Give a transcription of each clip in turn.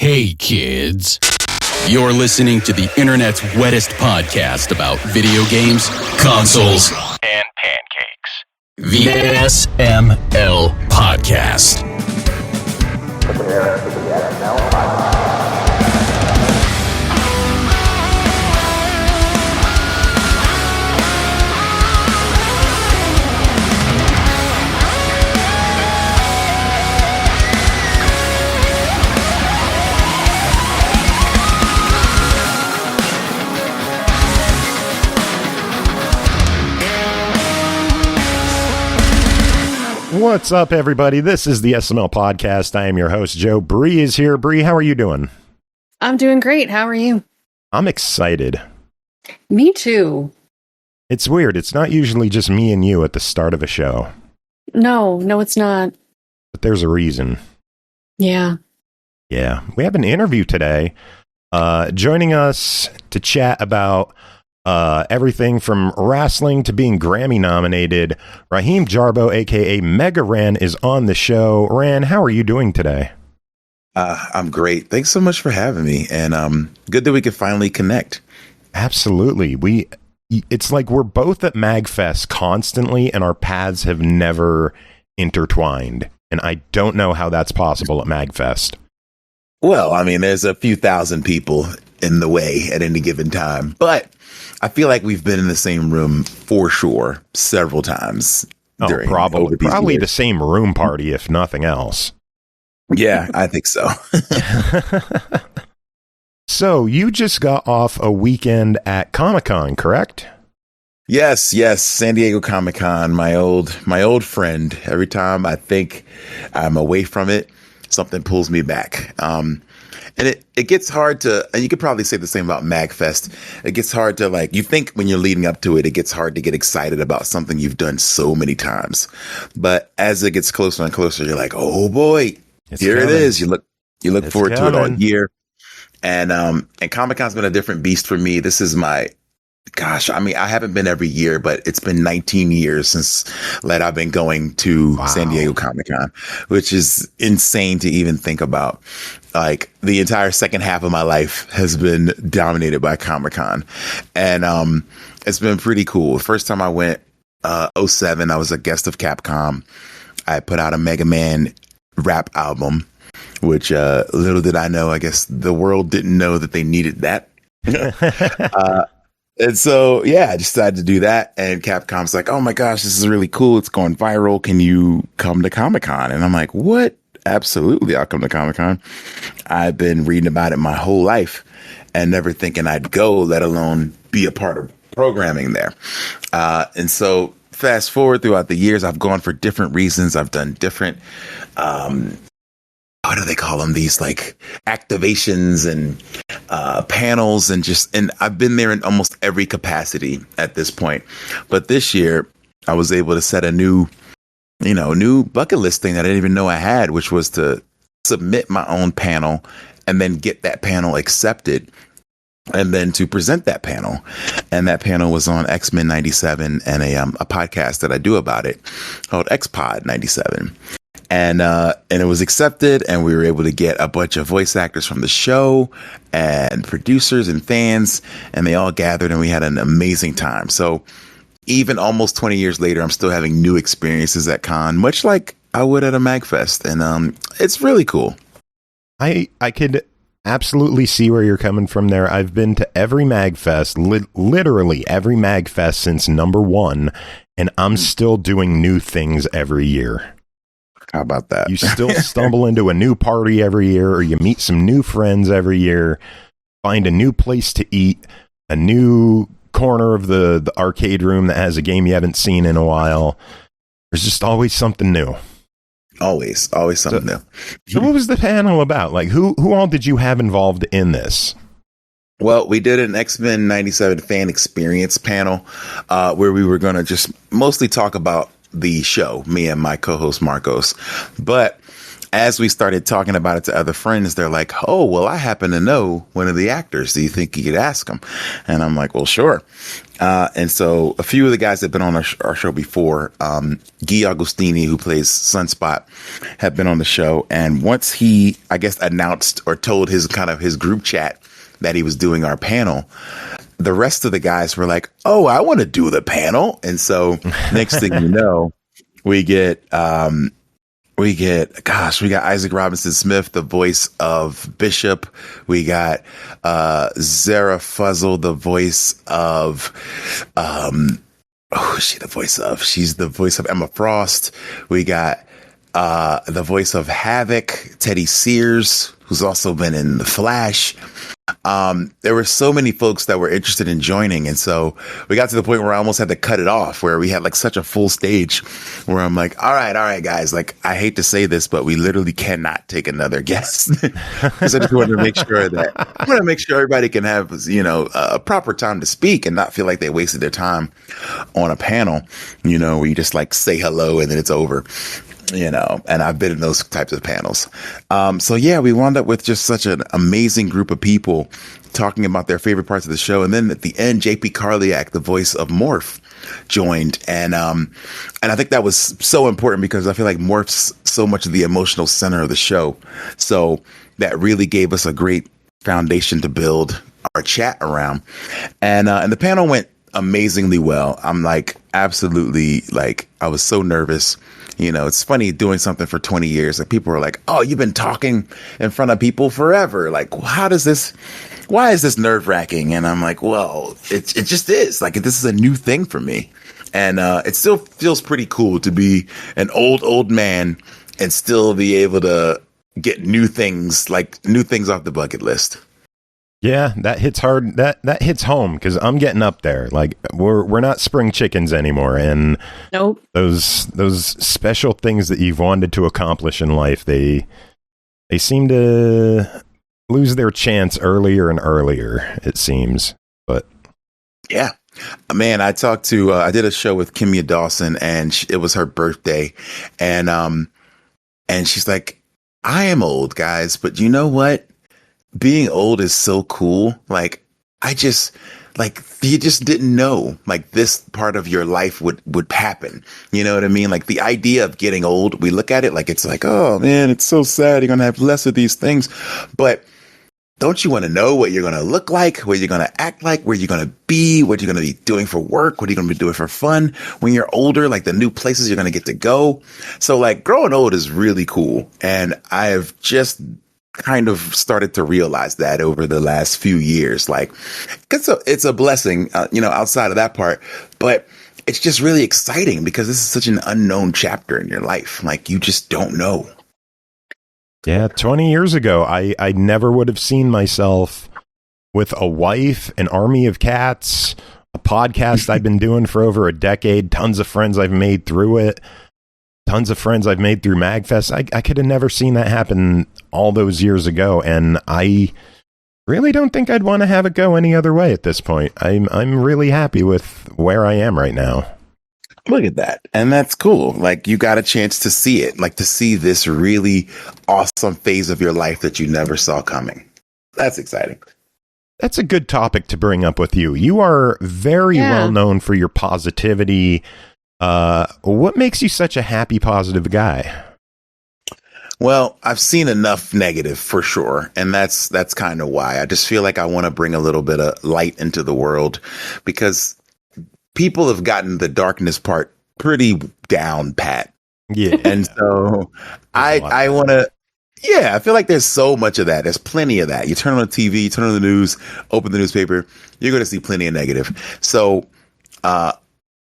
Hey kids, you're listening to the internet's wettest podcast about video games, consoles, and pancakes. The SML Podcast. Prepare for the SML Podcast. What's up, everybody? This is the SML Podcast. I am your host, Joe. Bri is here. Bri, how are you doing? I'm doing great. How are you? I'm excited. Me too. It's weird. It's not usually just me and you at the start of a show. No, it's not. But there's a reason. Yeah. Yeah. We have an interview today. Joining us to chat about everything from wrestling to being Grammy nominated, Raheem Jarbo, aka Mega Ran, is on the show. Ran, how are you doing today? I'm great. Thanks so much for having me, and good that we could finally connect. Absolutely. It's like we're both at MAGFest constantly, and our paths have never intertwined. And I don't know how that's possible at MAGFest. Well, I mean, there's a few thousand people in the way at any given time, but I feel like we've been in the same room for sure several times. Probably the same room party, if nothing else. Yeah, I think so. So you just got off a weekend at Comic-Con, correct? Yes. San Diego Comic-Con, my old friend. Every time I think I'm away from it, something pulls me back. And it gets hard to, and you could probably say the same about MAGFest. It gets hard to, like, you think when you're leading up to it, it gets hard to get excited about something you've done so many times. But as it gets closer and closer, you're like, oh boy, here it is. You look forward to it all year. And Comic-Con's been a different beast for me. This is I haven't been every year, but it's been 19 years since I've been going to San Diego Comic-Con, which is insane to even think about. Like, the entire second half of my life has been dominated by Comic-Con, and it's been pretty cool. The first time I went, 2007, I was a guest of Capcom. I put out a Mega Man rap album, which little did I know, I guess the world didn't know that they needed that. And so, yeah, I decided to do that. And Capcom's like, oh my gosh, this is really cool. It's going viral. Can you come to Comic-Con? And I'm like, what? Absolutely, I'll come to Comic-Con. I've been reading about it my whole life and never thinking I'd go, let alone be a part of programming there. And so fast forward throughout the years, I've gone for different reasons. I've done different, what do they call them? These like activations and panels and I've been there in almost every capacity at this point. But this year I was able to set a new bucket list thing that I didn't even know I had, which was to submit my own panel and then get that panel accepted and then to present that panel. And that panel was on X-Men 97 and a podcast that I do about it called X-Pod 97. And it was accepted, and we were able to get a bunch of voice actors from the show and producers and fans, and they all gathered and we had an amazing time. So even almost 20 years later, I'm still having new experiences at con, much like I would at a MAGFest. And it's really cool. I could absolutely see where you're coming from there. I've been to every MAGFest, literally every MAGFest since number one, and I'm still doing new things every year. How about that? You still stumble into a new party every year, or you meet some new friends every year, find a new place to eat, a new corner of the arcade room that has a game you haven't seen in a while. There's just always something new. Always something new. So what was the panel about? Like, who all did you have involved in this? Well, we did an X-Men 97 fan experience panel where we were going to just mostly talk about the show, me and my co-host Marcos. But as we started talking about it to other friends, they're like, oh, well, I happen to know one of the actors. Do you think you could ask him? And I'm like, well, sure. And so a few of the guys that have been on our show before, Guy Agostini, who plays Sunspot, have been on the show. And once he, I guess, announced or told his group chat that he was doing our panel, the rest of the guys were like, oh, I want to do the panel. And so next thing you know, we get Isaac Robinson Smith, the voice of Bishop. We got Zara Fuzzle, the voice of She's the voice of Emma Frost. We got the voice of Havoc, Teddy Sears, who's also been in The Flash. There were so many folks that were interested in joining. And so we got to the point where I almost had to cut it off, where we had like such a full stage where I'm like, all right, guys, like, I hate to say this, but we literally cannot take another guest. Because I just wanted to make sure everybody can have, a proper time to speak and not feel like they wasted their time on a panel, where you just like say hello and then it's over. And I've been in those types of panels. So yeah, we wound up with just such an amazing group of people talking about their favorite parts of the show. And then at the end, JP Karliak, the voice of Morph, joined. And I think that was so important because I feel like Morph's so much of the emotional center of the show. So that really gave us a great foundation to build our chat around. And the panel went amazingly well. I'm like, absolutely, like, I was so nervous. It's funny doing something for 20 years. Like, people are like, oh, you've been talking in front of people forever. Like, why is this nerve wracking? And I'm like, well, it just is. Like, this is a new thing for me. And it still feels pretty cool to be an old man and still be able to get new things off the bucket list. Yeah, that hits hard. That hits home because I'm getting up there. Like, we're not spring chickens anymore, and nope. Those special things that you've wanted to accomplish in life, they seem to lose their chance earlier and earlier, it seems. But yeah, man, I did a show with Kimya Dawson, and it was her birthday, and she's like, I am old, guys, but you know what? Being old is so cool. Like, you just didn't know, like, this part of your life would happen. You know what I mean? Like, the idea of getting old, we look at it like it's like, oh man, it's so sad. You're going to have less of these things. But don't you want to know what you're going to look like, what you're going to act like, where you're going to be, what you're going to be doing for work, what are you going to be doing for fun when you're older, like the new places you're going to get to go. So like, growing old is really cool. And I have just kind of started to realize that over the last few years, like, it's a blessing, outside of that part, but it's just really exciting because this is such an unknown chapter in your life. Like, you just don't know. Yeah. 20 years ago, I never would have seen myself with a wife, an army of cats, a podcast I've been doing for over a decade, tons of friends I've made through it. Tons of friends I've made through MAGFest. I could have never seen that happen all those years ago, and I really don't think I'd want to have it go any other way at this point. I'm really happy with where I am right now. Look at that. And that's cool. Like, you got a chance to see it, like, to see this really awesome phase of your life that you never saw coming. That's exciting. That's a good topic to bring up with you. You are very well known for your positivity. What makes you such a happy, positive guy? Well, I've seen enough negative for sure. And that's kind of why I just feel like I want to bring a little bit of light into the world, because people have gotten the darkness part pretty down pat. Yeah. And so I want to, I feel like there's so much of that. There's plenty of that. You turn on the TV, you turn on the news, open the newspaper, you're going to see plenty of negative. So,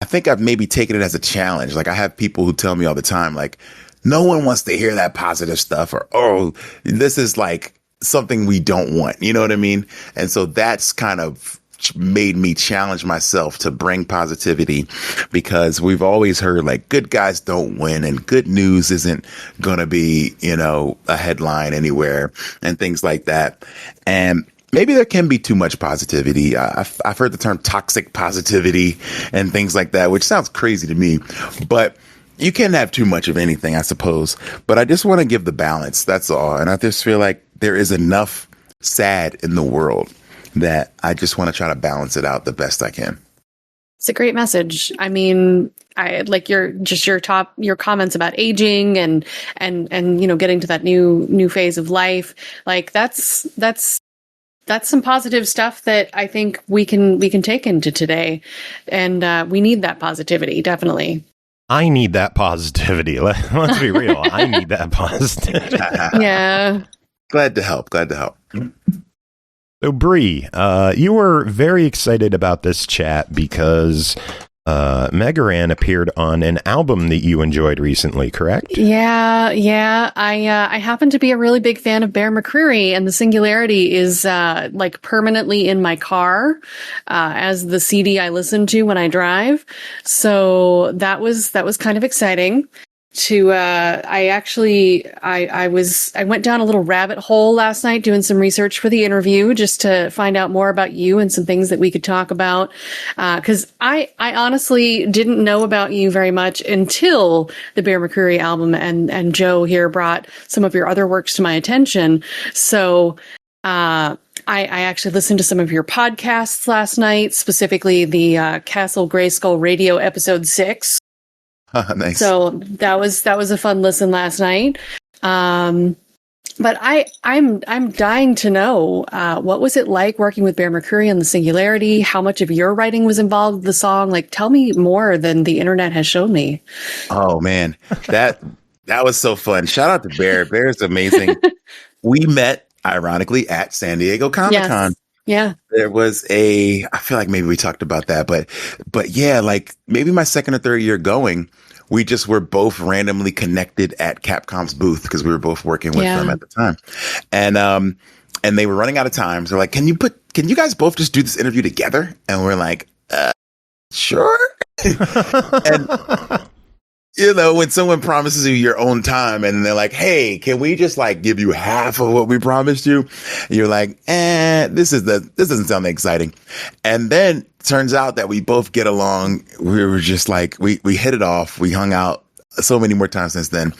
I think I've maybe taken it as a challenge. Like, I have people who tell me all the time, like, no one wants to hear that positive stuff, or, oh, this is like something we don't want. You know what I mean? And so that's kind of made me challenge myself to bring positivity, because we've always heard like good guys don't win and good news isn't going to be, a headline anywhere and things like that. And maybe there can be too much positivity. I've heard the term toxic positivity and things like that, which sounds crazy to me. But you can't have too much of anything, I suppose. But I just want to give the balance. That's all. And I just feel like there is enough sad in the world that I just want to try to balance it out the best I can. It's a great message. I mean, I like your comments about aging and getting to that new phase of life. Like that's some positive stuff that I think we can take into today, and we need that positivity, definitely. I need that positivity. Let's be real. I need that positivity. Yeah. Glad to help. So, Bri, you were very excited about this chat because Megaran appeared on an album that you enjoyed recently, correct? Yeah. I happen to be a really big fan of Bear McCreary, and The Singularity is like permanently in my car as the CD I listen to when I drive. So that was kind of exciting. I went down a little rabbit hole last night doing some research for the interview just to find out more about you and some things that we could talk about. Cause I honestly didn't know about you very much until the Bear McCreary album, and Joe here brought some of your other works to my attention. So, I actually listened to some of your podcasts last night, specifically the Castle Grayskull Radio episode 6. Nice. So that was a fun listen last night. But I'm dying to know what was it like working with Bear McCreary on The Singularity? How much of your writing was involved with the song? Like, tell me more than the internet has shown me. Oh man, that was so fun. Shout out to Bear. Bear's amazing. We met ironically at San Diego Comic-Con. Yes. Yeah. There was I feel like maybe we talked about that, but yeah, like maybe my second or third year going, we just were both randomly connected at Capcom's booth because we were both working with them at the time. And they were running out of time. So like, can you guys both just do this interview together? And we're like, sure. And when someone promises you your own time and they're like, hey, can we just like give you half of what we promised you? You're like, this doesn't sound exciting. And then turns out that we both get along. We were just like, we hit it off. We hung out so many more times since then.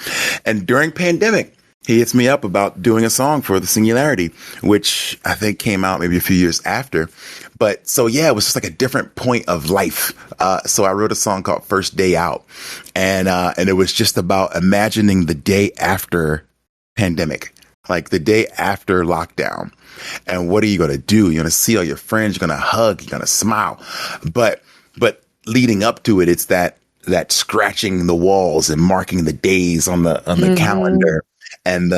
And during pandemic, he hits me up about doing a song for The Singularity, which I think came out maybe a few years after. But so, yeah, it was just like a different point of life. So I wrote a song called First Day Out, and it was just about imagining the day after pandemic, like the day after lockdown. And what are you going to do? You're going to see all your friends. You're going to hug. You're going to smile. But leading up to it, it's that scratching the walls and marking the days on the calendar. And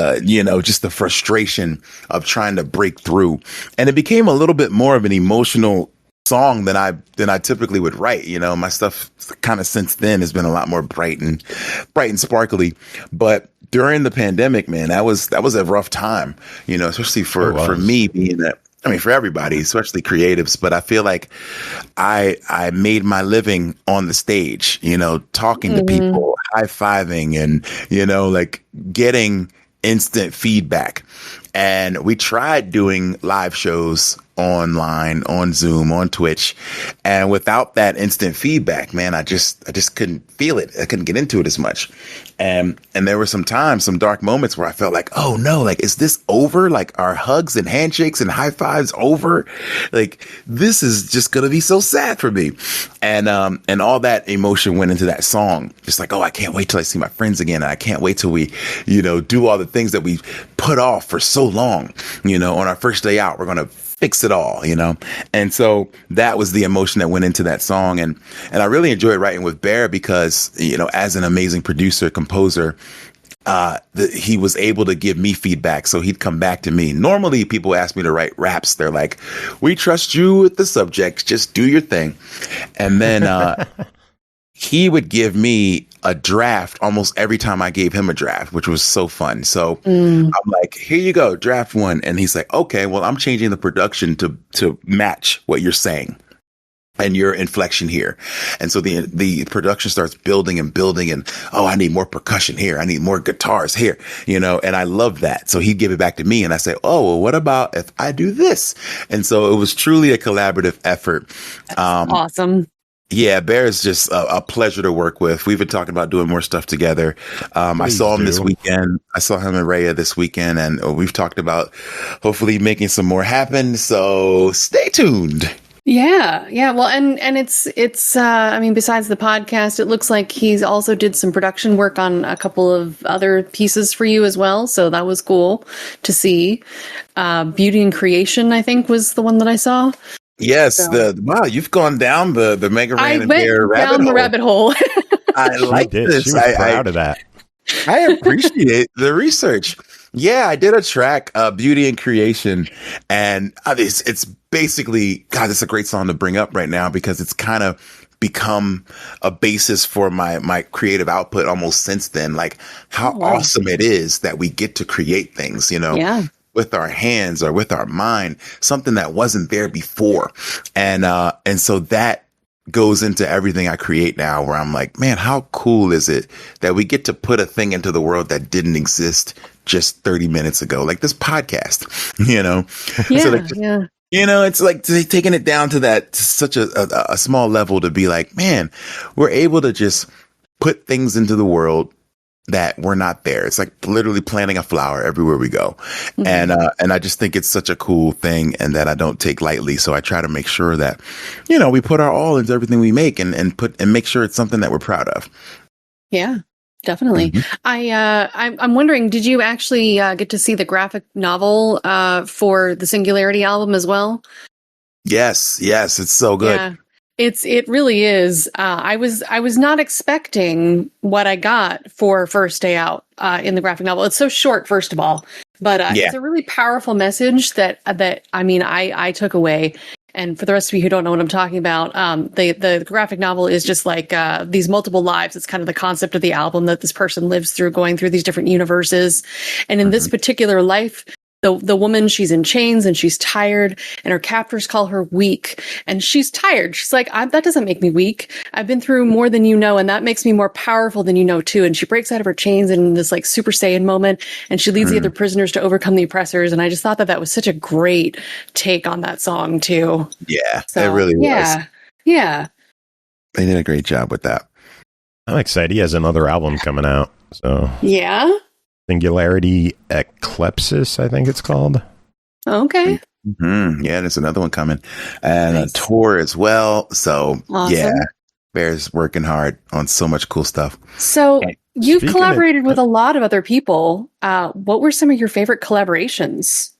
just the frustration of trying to break through. And it became a little bit more of an emotional song than I typically would write. My stuff kind of since then has been a lot more bright and sparkly. But during the pandemic, man, that was a rough time, especially for me being for everybody, especially creatives. But I feel like I made my living on the stage, talking to people, high-fiving and, like getting instant feedback. And we tried doing live shows online, on Zoom, on Twitch. And without that instant feedback, man, I just couldn't feel it. I couldn't get into it as much. And there were some dark moments where I felt like, oh no, like, is this over? Like, our hugs and handshakes and high fives over? Like, this is just going to be so sad for me. And all that emotion went into that song. Just like, oh, I can't wait till I see my friends again. And I can't wait till we, do all the things that we put off for so long. On our first day out, we're going to fix it all, And so that was the emotion that went into that song. And I really enjoyed writing with Bear because, as an amazing producer, composer, he was able to give me feedback. So he'd come back to me. Normally people ask me to write raps. They're like, we trust you with the subjects. Just do your thing. And then, he would give me a draft almost every time I gave him a draft, which was so fun. So I'm like, here you go, draft one. And he's like, okay, well, I'm changing the production to match what you're saying and your inflection here. And so the production starts building and building and, oh, I need more percussion here. I need more guitars here, and I love that. So he'd give it back to me and I say, oh, well, what about if I do this? And so it was truly a collaborative effort. Awesome. Yeah, Bear is just a pleasure to work with. We've been talking about doing more stuff together. I saw him this weekend. I saw him and Raya this weekend, and we've talked about hopefully making some more happen. So stay tuned. Yeah. Well, and it's I mean, besides the podcast, it looks like he's also did some production work on a couple of other pieces for you as well. So that was cool to see. Beauty and Creation, I think, was the one that I saw. Yes, So wow, you've gone down the Mega I Ran and went Bear down the rabbit hole. I like this. She was proud of that. I appreciate the research. Yeah, I did a track, Beauty and Creation, and it's basically, God, it's a great song to bring up right now because it's kind of become a basis for my creative output almost since then. Like how awesome it is that we get to create things, Yeah. with our hands or with our mind, something that wasn't there before. And so that goes into everything I create now, where I'm like, man, how cool is it that we get to put a thing into the world that didn't exist just 30 minutes ago, like this podcast, Yeah. So it's like taking it down to that such a small level to be like, man, we're able to just put things into the world that were not there. It's like literally planting a flower everywhere we go. Mm-hmm. And I just think it's such a cool thing and that I don't take lightly. So I try to make sure that, we put our all into everything we make and make sure it's something that we're proud of. Yeah, definitely. Mm-hmm. I'm wondering, did you actually get to see the graphic novel for the Singularity album as well? Yes. It's so good. Yeah. It really is. I was not expecting what I got for First Day Out in the graphic novel. It's so short, first of all, but it's a really powerful message that I took away. And for the rest of you who don't know what I'm talking about, the graphic novel is just like these multiple lives. It's kind of the concept of the album that this person lives through, going through these different universes. And in this particular life, the woman, she's in chains and she's tired and her captors call her weak and she's tired. She's like, that doesn't make me weak. I've been through more than you know. And that makes me more powerful than you know too. And she breaks out of her chains in this like Super Saiyan moment and she leads the other prisoners to overcome the oppressors. And I just thought that was such a great take on that song too. Yeah, it really was. Yeah. They did a great job with that. I'm excited. He has another album coming out. So yeah. Singularity Eclipsis, I think it's called. Okay. Mm-hmm. Yeah, there's another one coming. And a tour as well. So, yeah, Bear's working hard on so much cool stuff. So, you've collaborated with a lot of other people. What were some of your favorite collaborations?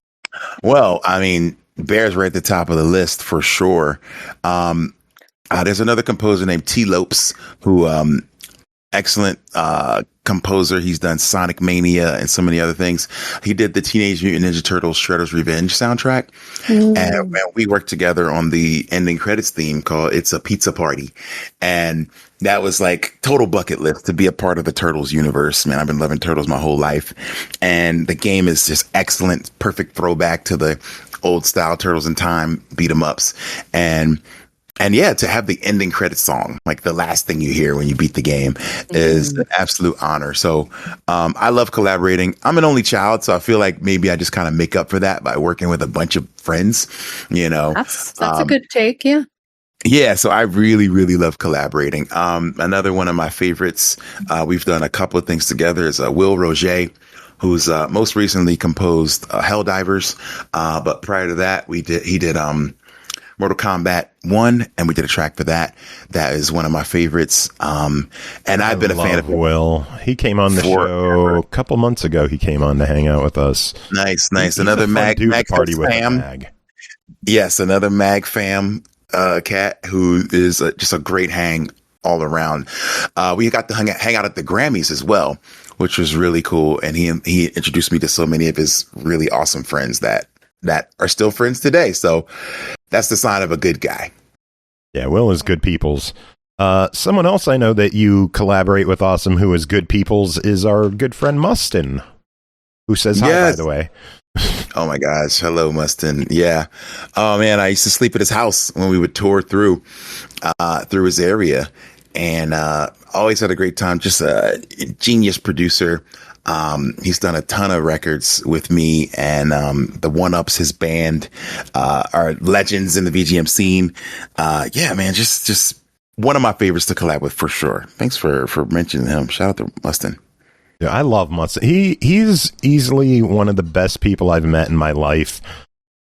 Well, I mean, Bear's right at the top of the list for sure. There's another composer named T. Lopes who excellent composer. He's done Sonic Mania and so many other things. He did the Teenage Mutant Ninja Turtles Shredder's Revenge soundtrack. And we worked together on the ending credits theme called It's a Pizza Party. And that was like total bucket list to be a part of the Turtles universe. Man, I've been loving Turtles my whole life. And the game is just excellent. Perfect throwback to the old style Turtles in Time beat 'em ups. And yeah, to have the ending credit song, like the last thing you hear when you beat the game, is an absolute honor. So I love collaborating. I'm an only child, so I feel like maybe I just kind of make up for that by working with a bunch of friends, That's a good take, yeah. Yeah, so I really, really love collaborating. Another one of my favorites, we've done a couple of things together, is Will Roger, who's most recently composed Helldivers. But prior to that, he did Mortal Kombat 1, and we did a track for that. That is one of my favorites. And I've been a fan of Will. He came on the show a couple months ago. He came on to hang out with us. Nice. Another Mag party with fam. Mag. Yes, another Mag fam cat who is just a great hang all around. We got to hang out at the Grammys as well, which was really cool. And he introduced me to so many of his really awesome friends that are still friends today. So that's the sign of a good guy. Yeah, Will is good peoples. Someone else I know that you collaborate with awesome who is good peoples is our good friend Mustin, who says hi, by the way. Oh my gosh. Hello, Mustin. Yeah. Oh man, I used to sleep at his house when we would tour through his area, and always had a great time. Just a genius producer. He's done a ton of records with me, and the One Ups, his band, are legends in the VGM scene. Yeah, man, just one of my favorites to collab with for sure. Thanks for mentioning him. Shout out to Mustin. Yeah, I love Mustin. He's easily one of the best people I've met in my life.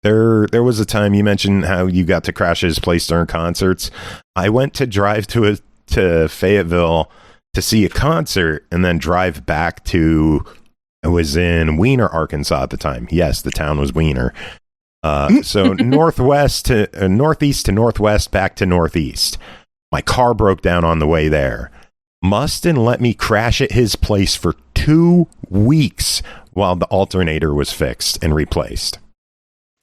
There was a time you mentioned how you got to crash at his place during concerts. I went to drive to Fayetteville to see a concert and then drive back to, I was in Weiner, Arkansas at the time. Yes, the town was Weiner. So northeast to northwest, back to northeast. My car broke down on the way there. Mustin let me crash at his place for 2 weeks while the alternator was fixed and replaced.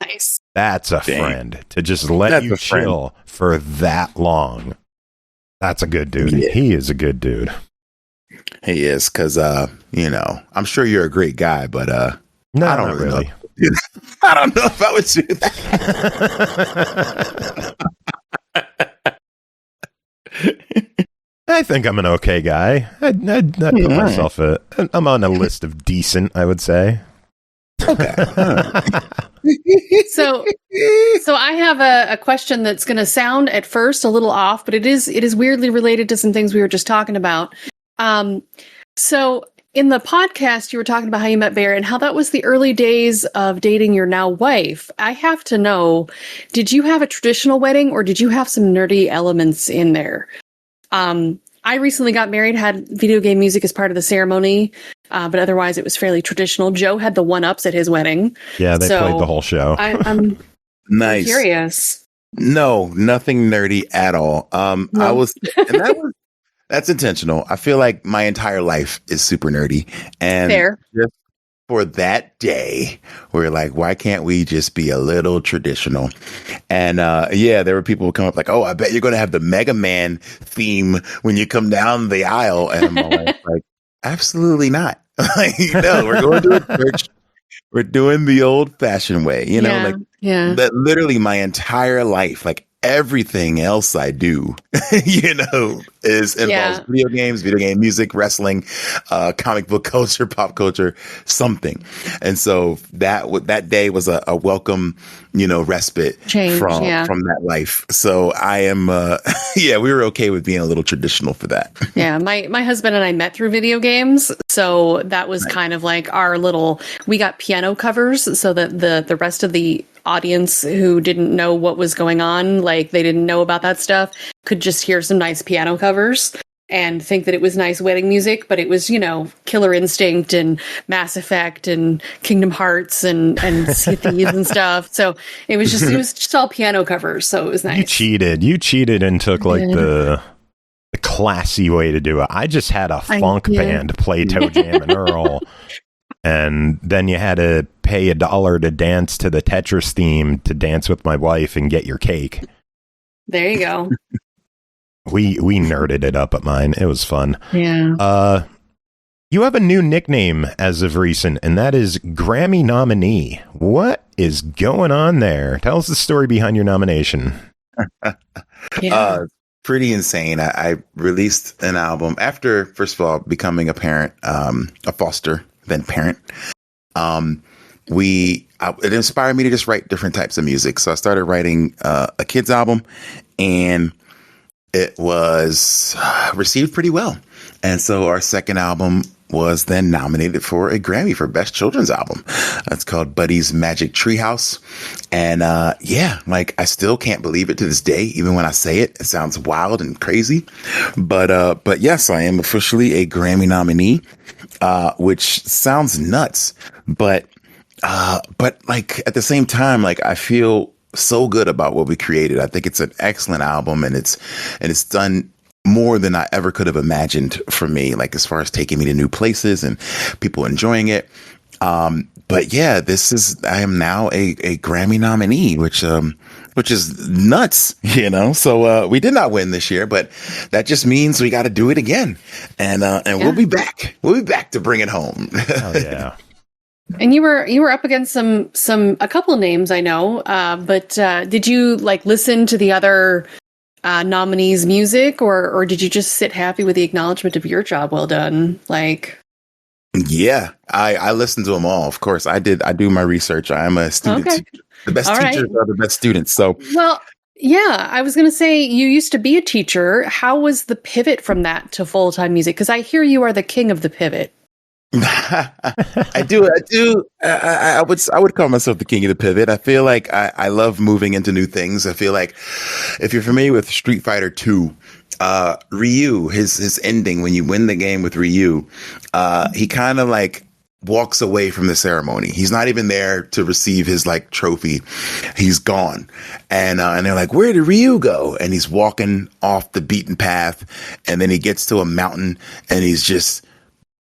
Nice. That's a friend, to just let you chill for that long. That's a good dude. Yeah. He is a good dude. He is, because, I'm sure you're a great guy, but no, I don't not really. know. I don't know if I would do that. I think I'm an okay guy. I'd put myself I'm on a list of decent, I would say. Okay. So I have a question that's going to sound at first a little off, but it is weirdly related to some things we were just talking about. So in the podcast, you were talking about how you met Bear and how that was the early days of dating your now wife. I have to know, did you have a traditional wedding or did you have some nerdy elements in there? I recently got married, had video game music as part of the ceremony, but otherwise it was fairly traditional. Joe had the one-ups at his wedding. Yeah, they played the whole show. I'm nice. Curious. No, nothing nerdy at all. No. That's intentional. I feel like my entire life is super nerdy. And fair. Just for that day, we're like, why can't we just be a little traditional? And there were people who come up like, oh, I bet you're going to have the Mega Man theme when you come down the aisle. And I'm like, absolutely not. No, we're going to a church. We're doing the old fashioned way, that literally my entire life, like everything else I do, involves video games, video game music, wrestling, comic book culture, pop culture, something. And so that day was a welcome, respite from that life. So I am, we were okay with being a little traditional for that. Yeah. My husband and I met through video games. So that was kind of like we got piano covers so that the rest of the audience who didn't know what was going on, like they didn't know about that stuff, could just hear some nice piano covers and think that it was nice wedding music, but it was, Killer Instinct and Mass Effect and Kingdom Hearts and Sea of Thieves and stuff. So it was just all piano covers. So it was nice. You cheated and took like the classy way to do it. I just had a funk band play Toe Jam and Earl. And then you had to pay $1 to dance to the Tetris theme to dance with my wife and get your cake. There you go. We nerded it up at mine. It was fun. Yeah. You have a new nickname as of recent, and that is Grammy nominee. What is going on there? Tell us the story behind your nomination. Pretty insane. I released an album after, first of all, becoming a parent, a foster, then parent. It inspired me to just write different types of music. So I started writing a kids album, and it was received pretty well. And so our second album was then nominated for a Grammy for Best Children's Album. It's called Buddy's Magic Treehouse. And I still can't believe it to this day. Even when I say it, it sounds wild and crazy. But yes, I am officially a Grammy nominee, which sounds nuts. But like at the same time, like I feel so good about what we created. I think it's an excellent album, and it's done more than I ever could have imagined for me, like as far as taking me to new places and people enjoying it. But yeah, I am now a Grammy nominee, which is nuts, So we did not win this year, but that just means we got to do it again, and we'll be back. We'll be back to bring it home. Oh yeah. And you were up against a couple of names I know, but did you like listen to the other nominees' music, or did you just sit happy with the acknowledgement of your job well done? Like, yeah, I listened to them all. Of course, I did. I do my research. I am a student. Okay. The best all teachers right. are the best students. So, well, Yeah, I was going to say you used to be a teacher. How was the pivot from that to full-time music? Because I hear you are the king of the pivot. I do. I would call myself the king of the pivot. I feel like I love moving into new things. I feel like if you're familiar with Street Fighter 2, Ryu, his ending when you win the game with Ryu, he kind of like walks away from the ceremony. He's not even there to receive his like trophy. He's gone. And they're like, where did Ryu go? And he's walking off the beaten path. And then he gets to a mountain and he's just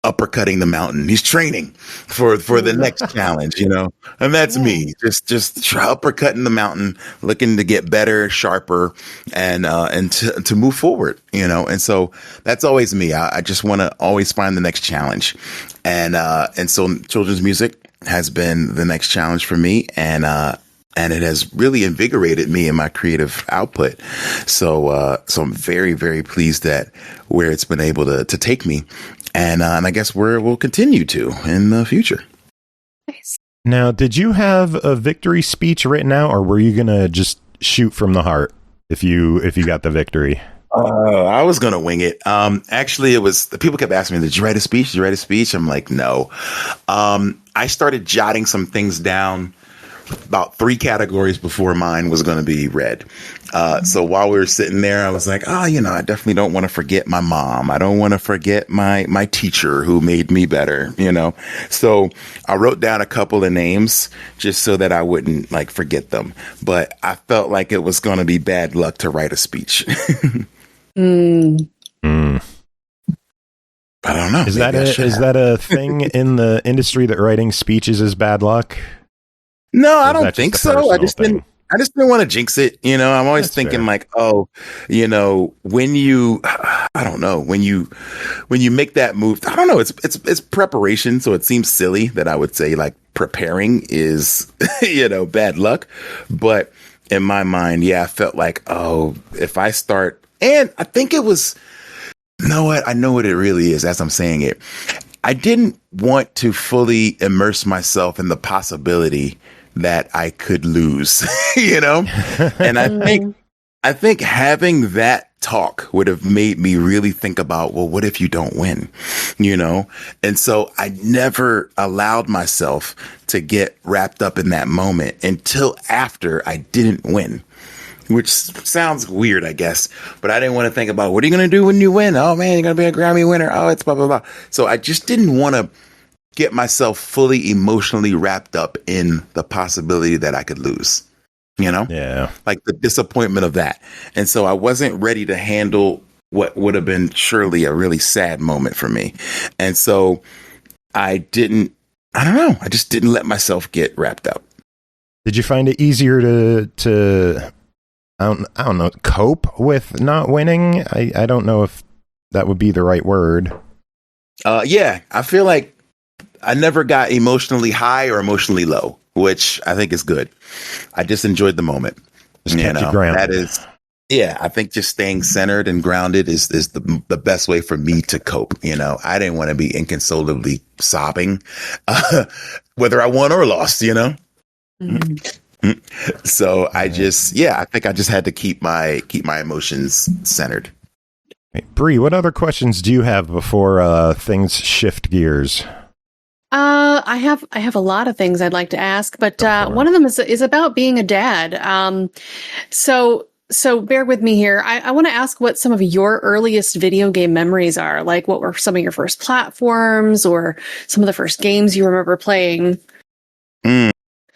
uppercutting the mountain. He's training for the next challenge, you know, and that's me just uppercutting the mountain, looking to get better, sharper, and to move forward, you know. And so that's always me. I just want to always find the next challenge. And so children's music has been the next challenge for me. And it has really invigorated me in my creative output. So I'm very, very pleased that where it's been able to take me. And I guess we'll continue to in the future. Nice. Now, did you have a victory speech written out, or were you going to just shoot from the heart if you got the victory? I was going to wing it. Actually, it was the people kept asking me, did you write a speech? Did you write a speech? I'm like, no. I started jotting some things down about 3 categories before mine was going to be read. So while we were sitting there, I was like, I definitely don't want to forget my mom. I don't want to forget my teacher who made me better, you know? So I wrote down a couple of names just so that I wouldn't like forget them. But I felt like it was going to be bad luck to write a speech. I don't know. Is that a thing in the industry that writing speeches is bad luck? No, I don't think so. I just didn't want to jinx it. You know, I'm always thinking fair. Like, when you make that move, I don't know. It's preparation. So it seems silly that I would say like preparing is, bad luck. But in my mind, I felt like, if I start, and I think it was, you know what? I know what it really is as I'm saying it. I didn't want to fully immerse myself in the possibility that I could lose, you know? And I think having that talk would have made me really think about, well, what if you don't win, you know? And so I never allowed myself to get wrapped up in that moment until after I didn't win, which sounds weird, I guess, but I didn't want to think about what are you going to do when you win? Oh man, you're going to be a Grammy winner. Oh, it's blah, blah, blah. So I just didn't want to get myself fully emotionally wrapped up in the possibility that I could lose, you know? Yeah. Like the disappointment of that. And so I wasn't ready to handle what would have been surely a really sad moment for me. And so I just didn't let myself get wrapped up. Did you find it easier to I don't know, cope with not winning? I don't know if that would be the right word. Yeah, I feel like I never got emotionally high or emotionally low, which I think is good. I just enjoyed the moment. Just kept you grounded. That is, I think just staying centered and grounded is the best way for me to cope. You know, I didn't want to be inconsolably sobbing, whether I won or lost, you know? Mm-hmm. So I think I just had to keep my emotions centered. Bri, what other questions do you have before things shift gears? I have a lot of things I'd like to ask, but one of them is about being a dad. So bear with me here. I want to ask what some of your earliest video game memories are. Like, what were some of your first platforms or some of the first games you remember playing?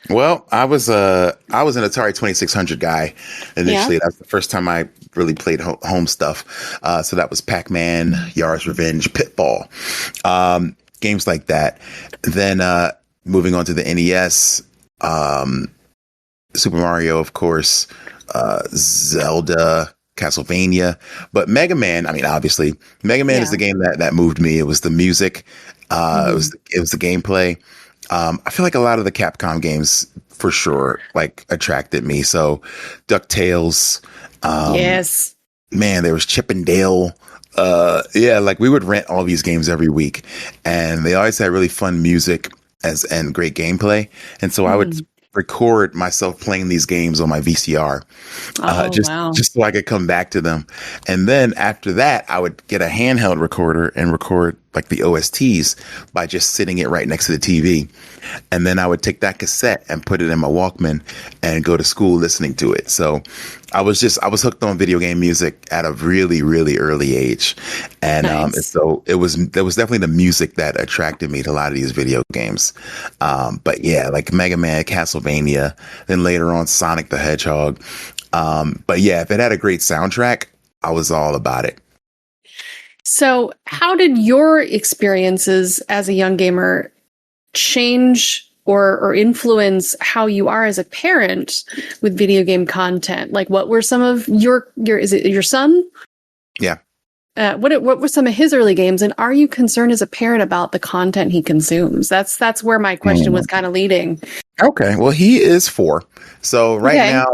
Well, I was an Atari 2600 guy initially. Yeah. That's the first time I really played home stuff. So that was Pac-Man, Yara's Revenge, Pitfall, games like that. Then moving on to the NES, Super Mario, of course, Zelda, Castlevania, but Mega Man. I mean, obviously, Mega Man is the game that moved me. It was the music, it was the gameplay. I feel like a lot of the Capcom games, for sure, like attracted me. So, DuckTales. Yes. Man, there was Chip and Dale. Like we would rent all these games every week, and they always had really fun music and great gameplay. And so I record myself playing these games on my VCR, just so I could come back to them. And then after that, I would get a handheld recorder and record like the OSTs by just sitting it right next to the TV. And then I would take that cassette and put it in my Walkman and go to school listening to it. So I was hooked on video game music at a really, really early age. And so there was definitely the music that attracted me to a lot of these video games. But yeah, like Mega Man, Castlevania, then later on Sonic the Hedgehog. But yeah, if it had a great soundtrack, I was all about it. So how did your experiences as a young gamer change or influence how you are as a parent with video game content? Like, what were some of your is it your son? Yeah. What were some of his early games, and are you concerned as a parent about the content he consumes? That's where my question was kind of leading. Okay, well, he is 4, so now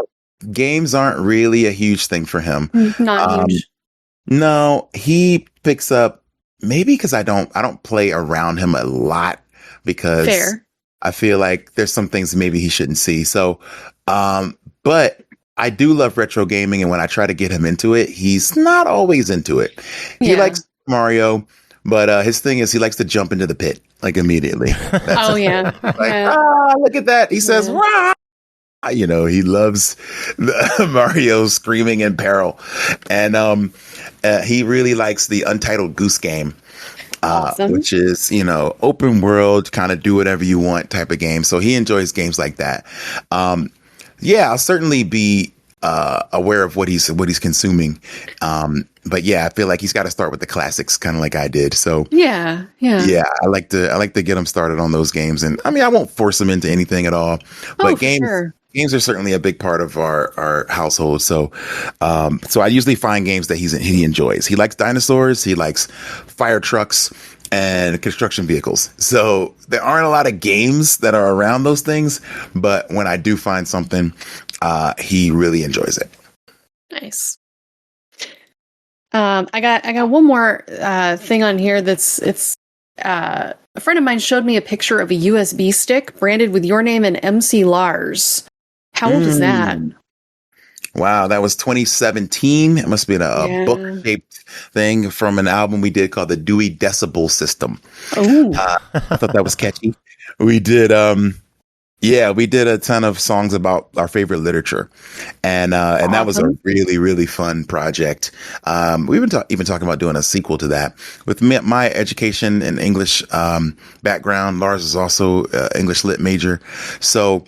games aren't really a huge thing for him. Not huge. No, he picks up maybe because I don't play around him a lot because Fair. I feel like there's some things maybe he shouldn't see. So, but I do love retro gaming, and when I try to get him into it, he's not always into it. He likes Mario, but his thing is he likes to jump into the pit like immediately. Yeah. Look at that. He says, "Rah!" You know, he loves Mario screaming in peril, and he really likes the Untitled Goose Game. Awesome. Which is, open world, kind of do whatever you want type of game. So he enjoys games like that. I'll certainly be aware of what he's consuming. But yeah, I feel like he's got to start with the classics, kind of like I did. So yeah, I like to get him started on those games. And I mean, I won't force him into anything at all. But games are certainly a big part of our household. So I usually find games that he enjoys. He likes dinosaurs. He likes fire trucks and construction vehicles. So there aren't a lot of games that are around those things. But when I do find something, he really enjoys it. Nice. I got one more thing on here. A friend of mine showed me a picture of a USB stick branded with your name and MC Lars. How old is that? Wow, that was 2017. It must have been a book-shaped thing from an album we did called the Dewey Decibel System. Oh, I thought that was catchy. We did, we did a ton of songs about our favorite literature, and that was a really, really fun project. We've been even talking about doing a sequel to that. With my education and English background, Lars is also English lit major, so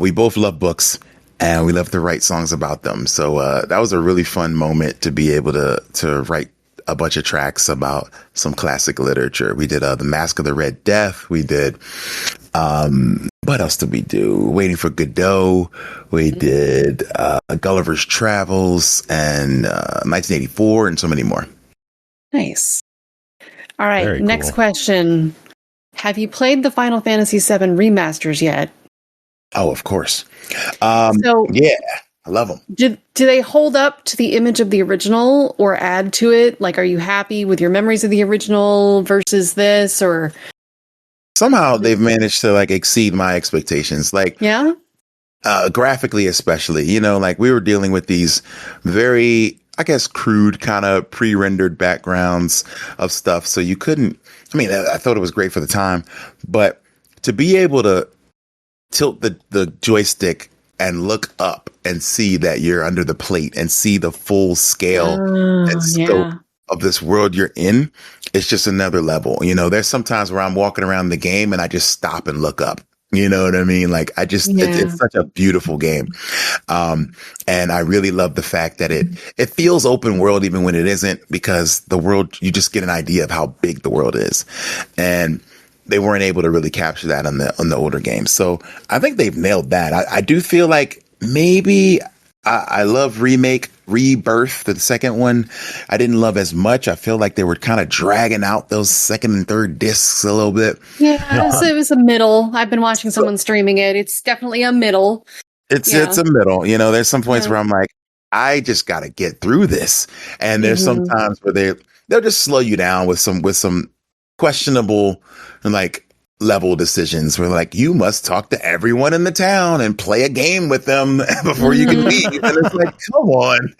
we both love books. And we love to write songs about them. So that was a really fun moment to be able to write a bunch of tracks about some classic literature. We did The Mask of the Red Death. We did, what else did we do? Waiting for Godot. We did Gulliver's Travels and 1984 and so many more. Nice. All right, Very next cool. question. Have you played the Final Fantasy VII remasters yet? Oh, of course. I love them. Do they hold up to the image of the original or add to it? Like, are you happy with your memories of the original versus this, or Somehow they've managed to exceed my expectations. Graphically, especially, like we were dealing with these very, I guess, crude kind of pre-rendered backgrounds of stuff. So you couldn't, I thought it was great for the time, but to be able to tilt the joystick and look up and see that you're under the plate and see the full scale and scope of this world you're in, it's just another level. There's sometimes where I'm walking around the game and I just stop and look up. You know what I mean? It's such a beautiful game. And I really love the fact that it feels open world even when it isn't, because the world, you just get an idea of how big the world is. And they weren't able to really capture that on the older games. So I think they've nailed that. I do feel like maybe I love Rebirth, the second one. I didn't love as much. I feel like they were kind of dragging out those second and third discs a little bit. Yeah, it was a middle. I've been watching someone streaming it. It's definitely a middle. It's a middle. There's some points where I'm like, I just got to get through this. And there's some times where they'll just slow you down with some questionable level decisions where like you must talk to everyone in the town and play a game with them before you can leave. And it's like, come on.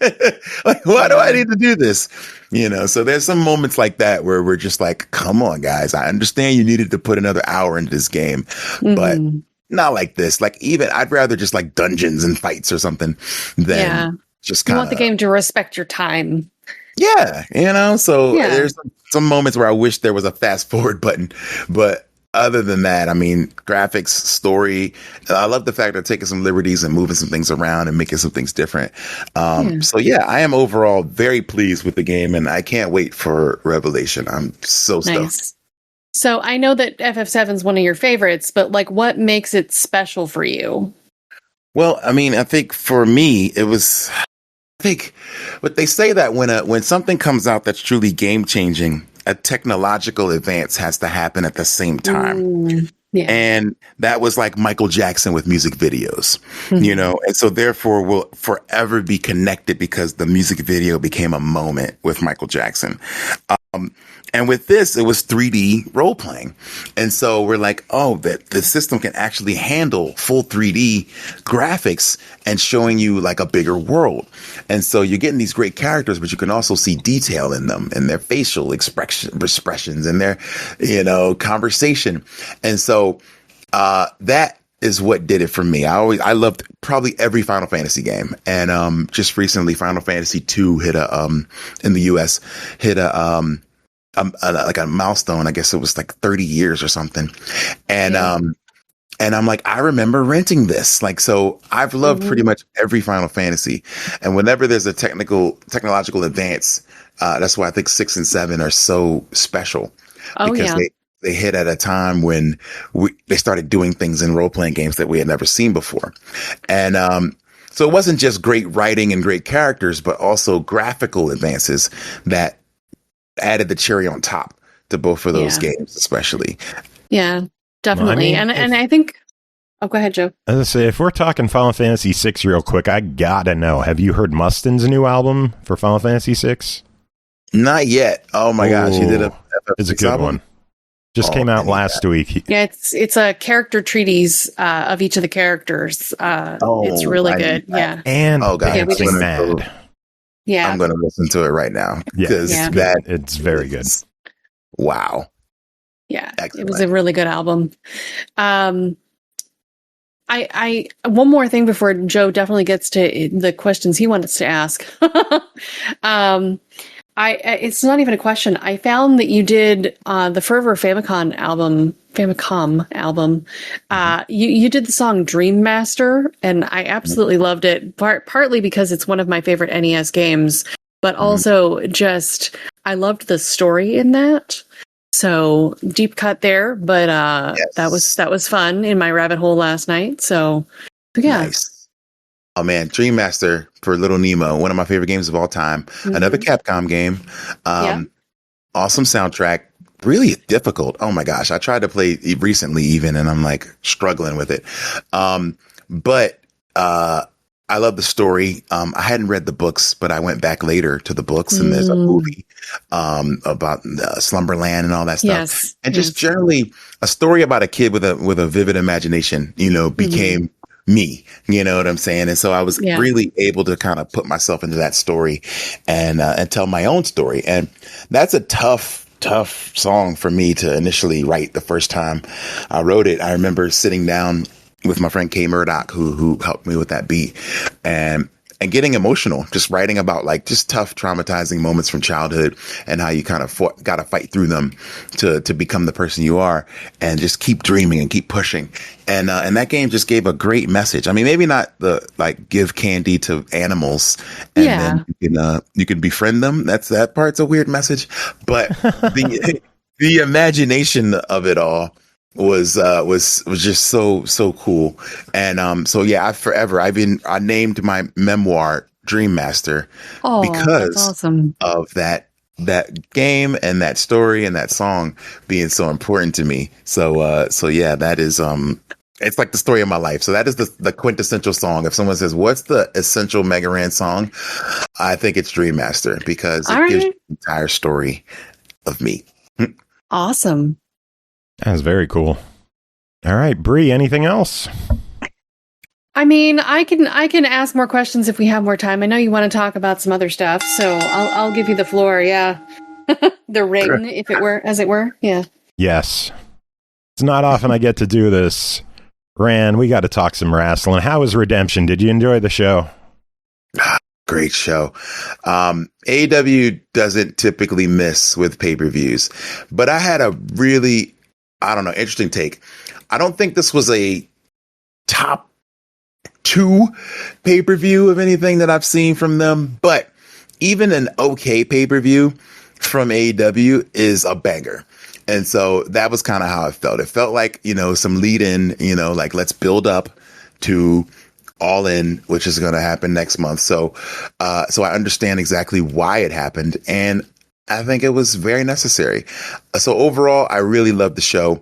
Like, why do I need to do this? You know, so there's some moments like that where we're just like, come on, guys. I understand you needed to put another hour into this game, but not like this. Like, even I'd rather just like dungeons and fights or something than just kind of. You want the game to respect your time. Yeah, you know, so there's some moments where I wish there was a fast forward button, but other than that, I mean, graphics, story, I love the fact that taking some liberties and moving some things around and making some things different. So yeah, I am overall very pleased with the game, and I can't wait for Revelation. I'm so stoked. So I know that FF7 is one of your favorites, but like, what makes it special for you? Well, I mean, I think for me, it was. I think what they say that when something comes out that's truly game changing, a technological advance has to happen at the same time. And that was like Michael Jackson with music videos, you know, and so therefore we'll forever be connected because the music video became a moment with Michael Jackson. And with this, it was 3D role playing. And so we're like, oh, that the system can actually handle full 3D graphics and showing you like a bigger world. And so you're getting these great characters, but you can also see detail in them and their facial expressions and their, you know, conversation. And so that is what did it for me. I loved probably every Final Fantasy game. And just recently Final Fantasy 2 hit in the US hit like a milestone. I guess it was like 30 years or something. And I'm like, I remember renting this. Like, so I've loved pretty much every Final Fantasy. And whenever there's a technological advance, that's why I think 6 and 7 are so special because they hit at a time when they started doing things in role-playing games that we had never seen before. And so it wasn't just great writing and great characters, but also graphical advances that added the cherry on top to both of those games, especially. Yeah, definitely. Well, I mean, and I think, oh, go ahead, Joe. As I say, if we're talking Final Fantasy VI real quick, I gotta know, have you heard Mustin's new album for Final Fantasy VI? Not yet. Oh my gosh, he did it's a good album? One. Just came out last week. Yeah, it's a character treatise of each of the characters. It's really good. Yeah. And Dancing Mad. Yeah. I'm going to listen to it right now because it's very good. Wow. Yeah. Excellent. It was a really good album. I one more thing before Joe definitely gets to the questions he wants to ask. It's not even a question. I found that you did the Fervor Famicom album. You did the song Dream Master, and I absolutely loved it. Partly because it's one of my favorite NES games, but also just I loved the story in that. So deep cut there, but that was fun in my rabbit hole last night. So yeah. Nice. Oh man, Dream Master for Little Nemo, one of my favorite games of all time. Another Capcom game. Awesome soundtrack. Really difficult. Oh my gosh. I tried to play recently even, and I'm like struggling with it. But I love the story. I hadn't read the books, but I went back later to the books, and there's a movie about Slumberland and all that stuff. And just generally a story about a kid with a vivid imagination, you know, became me, you know what I'm saying? And so I was really able to kind of put myself into that story and tell my own story. And that's a tough song for me to initially write the first time I wrote it. I remember sitting down with my friend K-Murdock, who helped me with that beat, and getting emotional, just writing about like just tough, traumatizing moments from childhood and how you kind of got to fight through them to become the person you are and just keep dreaming and keep pushing. And that game just gave a great message. I mean, maybe not the like give candy to animals and then you can befriend them. That part's a weird message, but the imagination of it all was just so cool. And so yeah, I named my memoir Dream Master because of that game and that story and that song being so important to me. So yeah, that is it's like the story of my life. So that is the quintessential song. If someone says, what's the essential Mega Ran song? I think it's Dream Master because it gives you the entire story of me. Awesome. That's very cool. All right, Bri, anything else? I mean, I can ask more questions if we have more time. I know you want to talk about some other stuff, so I'll give you the floor. Yeah, the ring, if it were, as it were. Yeah. Yes. It's not often I get to do this. Ran, we got to talk some wrestling. How was Redemption? Did you enjoy the show? Great show. AEW doesn't typically miss with pay-per-views, but I had a really, interesting take. I don't think this was a top 2 pay-per-view of anything that I've seen from them, but even an okay pay-per-view from AEW is a banger. And so that was kind of how it felt. It felt like, some lead in, like let's build up to All In, which is going to happen next month. So I understand exactly why it happened. And I think it was very necessary. So overall, I really loved the show.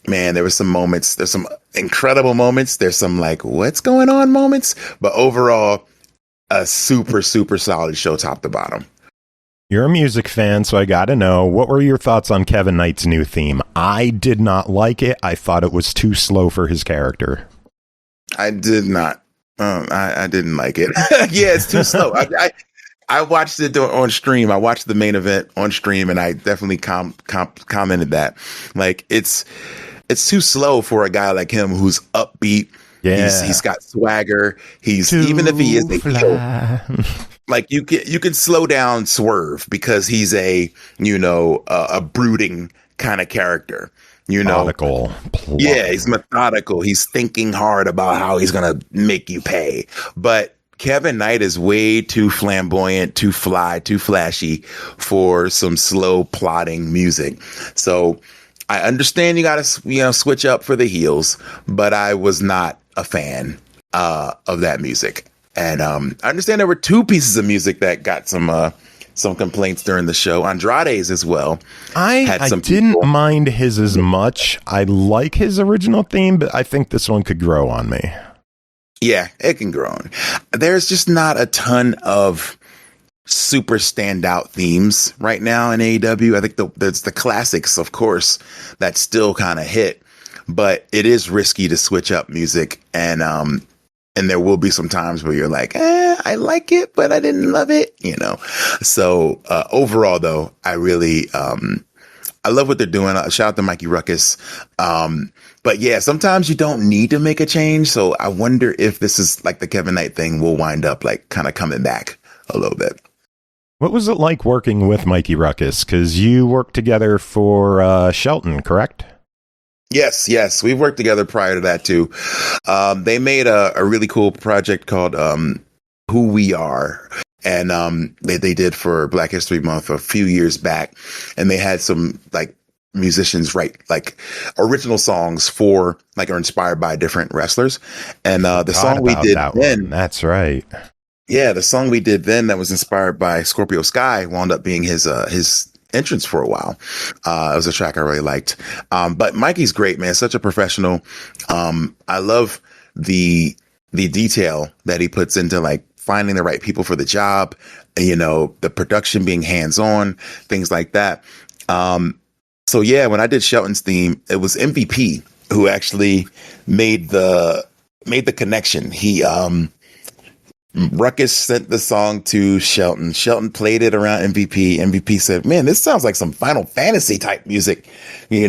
Man, there were some moments. There's some incredible moments. There's some like, what's going on moments. But overall, a super, super solid show top to bottom. You're a music fan, so I got to know, what were your thoughts on Kevin Knight's new theme? I did not like it. I thought it was too slow for his character. I did not. I didn't like it. Yeah, it's too slow. I watched it on stream. I watched the main event on stream, and I definitely commented that. Like, it's too slow for a guy like him who's upbeat. Yeah. He's got swagger. Even if he is a heel, like you can slow down Swerve because he's a brooding kind of character. Methodical. Yeah, he's methodical. He's thinking hard about how he's gonna make you pay. But Kevin Knight is way too flamboyant, too fly, too flashy for some slow plodding music. So I understand you gotta switch up for the heels, but I was not a fan of that music. And I understand there were 2 pieces of music that got some complaints during the show. Andrade's as well. I didn't mind his as much. I like his original theme, but I think this one could grow on me. Yeah, it can grow on. There's just not a ton of super standout themes right now in AEW. I think there's the classics, of course, that still kind of hit, but it is risky to switch up music. And there will be some times where you're like, I like it, but I didn't love it, So overall, though, I really I love what they're doing. Shout out to Mikey Ruckus. But yeah, sometimes you don't need to make a change. So I wonder if this is like the Kevin Knight thing will wind up like kind of coming back a little bit. What was it like working with Mikey Ruckus? Because you worked together for Shelton, correct? Yes. We've worked together prior to that, too. They made a really cool project called Who We Are. And they did for Black History Month a few years back. And they had some like musicians write like original songs for like are inspired by different wrestlers. And the song we did then. That's right. Yeah, the song we did then that was inspired by Scorpio Sky wound up being his entrance for a while. It was a track I really liked. But Mikey's great, man. Such a professional. I love the detail that he puts into like finding the right people for the job, the production being hands-on, things like that. So yeah, when I did Shelton's theme, it was MVP who actually made the connection. Ruckus sent the song to Shelton. Shelton played it around MVP. MVP said, man, this sounds like some Final Fantasy type music. You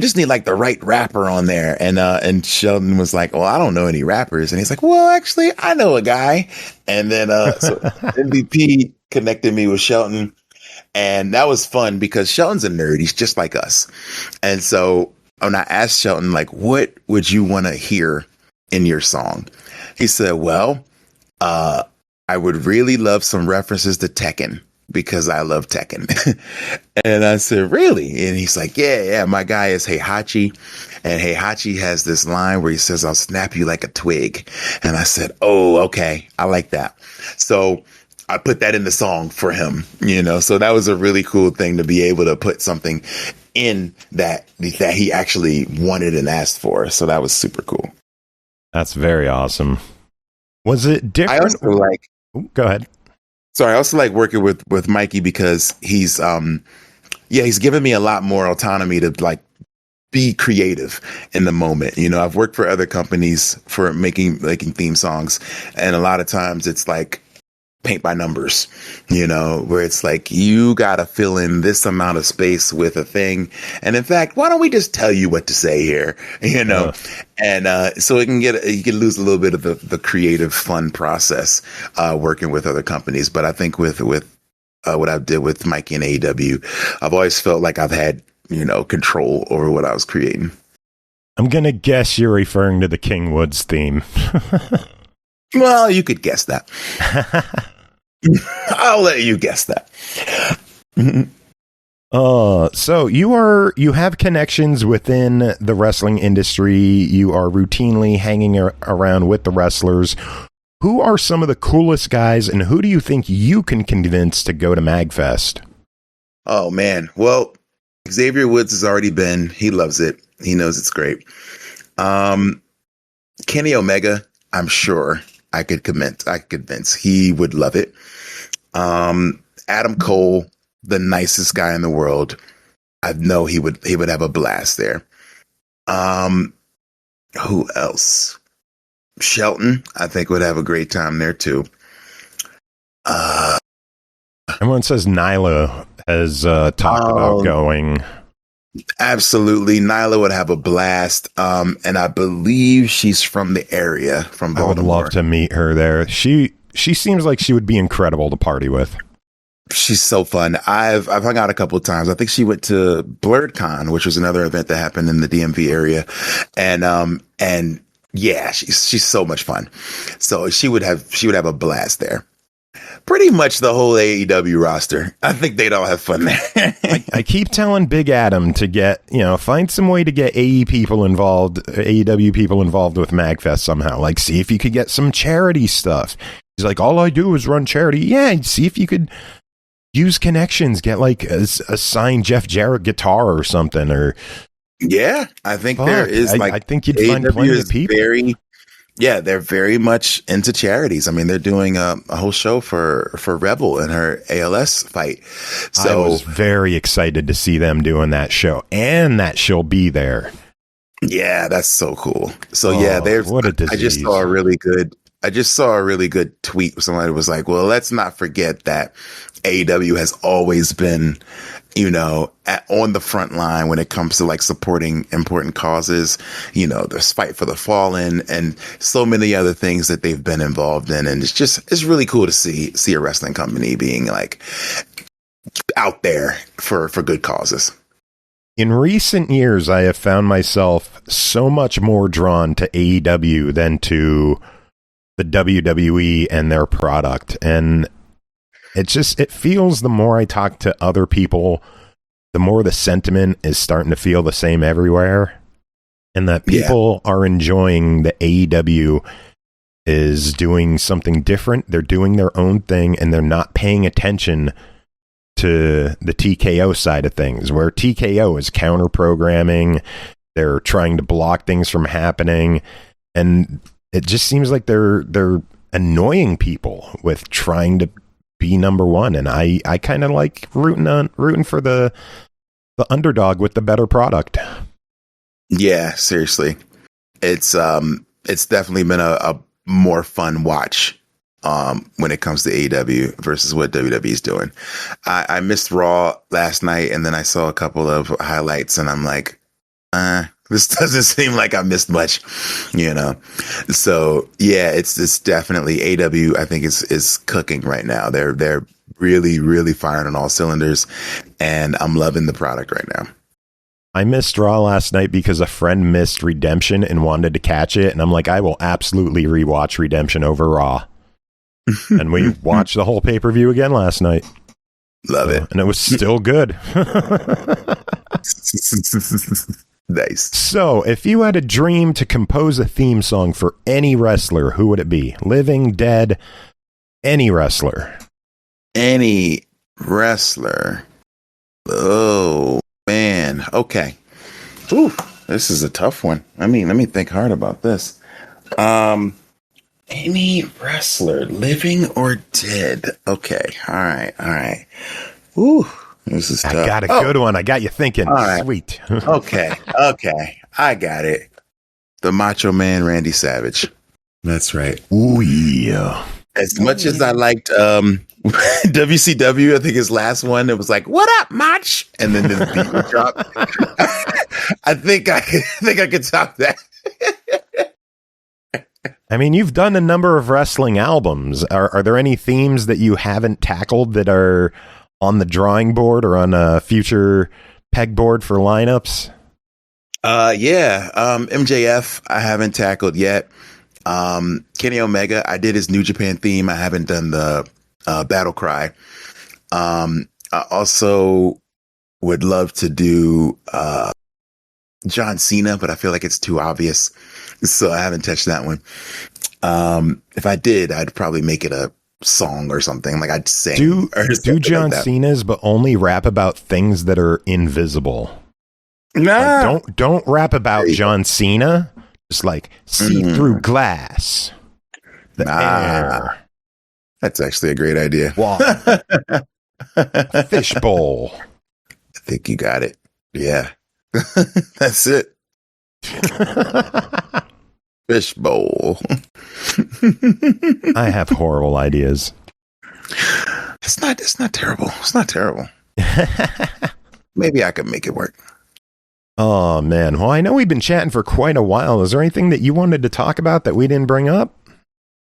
just need like the right rapper on there. And Shelton was like, well, I don't know any rappers. And he's like, well, actually, I know a guy. And then so MVP connected me with Shelton. And that was fun because Shelton's a nerd. He's just like us. And so when I asked Shelton, like, what would you want to hear in your song? He said, well, I would really love some references to Tekken because I love Tekken. And I said, really? And he's like, yeah, my guy is Heihachi. And Heihachi has this line where he says, I'll snap you like a twig. And I said, oh, okay. I like that. So I put that in the song for him, so that was a really cool thing to be able to put something in that he actually wanted and asked for. So that was super cool. That's very awesome. Was it different? I also like, go ahead. Sorry. I also like working with Mikey because he's given me a lot more autonomy to like be creative in the moment. You know, I've worked for other companies for making theme songs, and a lot of times it's like paint by numbers, you know, where it's like, you got to fill in this amount of space with a thing. And in fact, why don't we just tell you what to say here, you know? And so you can lose a little bit of the creative fun process working with other companies. But I think with what I did with Mikey and AEW, I've always felt like I've had, you know, control over what I was creating. I'm going to guess you're referring to the King Woods theme. Well, you could guess that. I'll let you guess that. So you have connections within the wrestling industry. You are routinely hanging around with the wrestlers. Who are some of the coolest guys, and who do you think you can convince to go to MAGFest? Oh man, well, Xavier Woods has already been. He loves it. He knows it's great. Kenny Omega, I'm sure I could convince he would love it. Adam Cole, the nicest guy in the world. I know he would have a blast there. Who else? Shelton, I think, would have a great time there too. Everyone says Nyla has talked about going. Absolutely. Nyla would have a blast. And I believe she's from the area, from Baltimore. I would love to meet her there. She seems like she would be incredible to party with. She's so fun. I've hung out a couple of times. I think she went to BlurredCon, which was another event that happened in the DMV area. And yeah, she's so much fun. So she would have a blast there. Pretty much the whole AEW roster. I think they'd all have fun there. I keep telling Big Adam to find some way to get AEW people involved with MAGFest somehow. Like, see if you could get some charity stuff. He's like, all I do is run charity. Yeah, see if you could use connections, get like a signed Jeff Jarrett guitar or something. Or yeah, I think there is. I think you'd find plenty of people. They're very much into charities. I mean, they're doing a whole show for Rebel and her ALS fight. So I was very excited to see them doing that show, and that she'll be there. Yeah, that's so cool. So what a disease. I just saw a really good tweet where somebody was like, well, let's not forget that AEW has always been, you know, on the front line when it comes to like supporting important causes. You know, there's Fight for the Fallen and so many other things that they've been involved in. And it's really cool to see a wrestling company being like out there for good causes. In recent years, I have found myself so much more drawn to AEW than to the WWE and their product. And it feels, the more I talk to other people, the more the sentiment is starting to feel the same everywhere. And that people are enjoying the AEW is doing something different. They're doing their own thing, and they're not paying attention to the TKO side of things, where TKO is counter programming. They're trying to block things from happening. And it just seems like they're annoying people with trying to be number one. And I kind of like rooting for the underdog with the better product. Yeah, seriously. It's definitely been a more fun watch when it comes to AEW versus what WWE is doing. I missed Raw last night, and then I saw a couple of highlights, and I'm like, this doesn't seem like I missed much, you know? So yeah, it's definitely AEW. I think is cooking right now. They're really, really firing on all cylinders, and I'm loving the product right now. I missed Raw last night because a friend missed Redemption and wanted to catch it. And I'm like, I will absolutely rewatch Redemption over Raw. And we watched the whole pay-per-view again last night. Love it. And it was still good. Nice. So, if you had a dream to compose a theme song for any wrestler, who would it be? Living, dead, any wrestler. Any wrestler. Oh, man. Okay. Ooh, this is a tough one. I mean, let me think hard about this. Any wrestler, living or dead? Okay. All right. Ooh. This is I tough. got a good one. I got you thinking. All right. Sweet. Okay. I got it. The Macho Man, Randy Savage. That's right. Ooh, yeah. As much as I liked WCW, I think his last one, it was like, "What up, Mach?" And then this beat would drop. I think I could top that. I mean, you've done a number of wrestling albums. Are there any themes that you haven't tackled that are on the drawing board or on a future pegboard for lineups? Yeah. MJF, I haven't tackled yet. Kenny Omega, I did his New Japan theme. I haven't done the Battle Cry. I also would love to do John Cena, but I feel like it's too obvious, so I haven't touched that one. If I did, I'd probably make it a song or something. Like I'd sing. Do John like Cena's, but only rap about things that are invisible. Nah. Like, don't rap about John Cena. Just like see through glass. The air. That's actually a great idea. Water. Fishbowl. I think you got it. Yeah. That's it. Fishbowl. I have horrible ideas. It's not terrible. It's not terrible. Maybe I could make it work. Oh, man. Well, I know we've been chatting for quite a while. Is there anything that you wanted to talk about that we didn't bring up?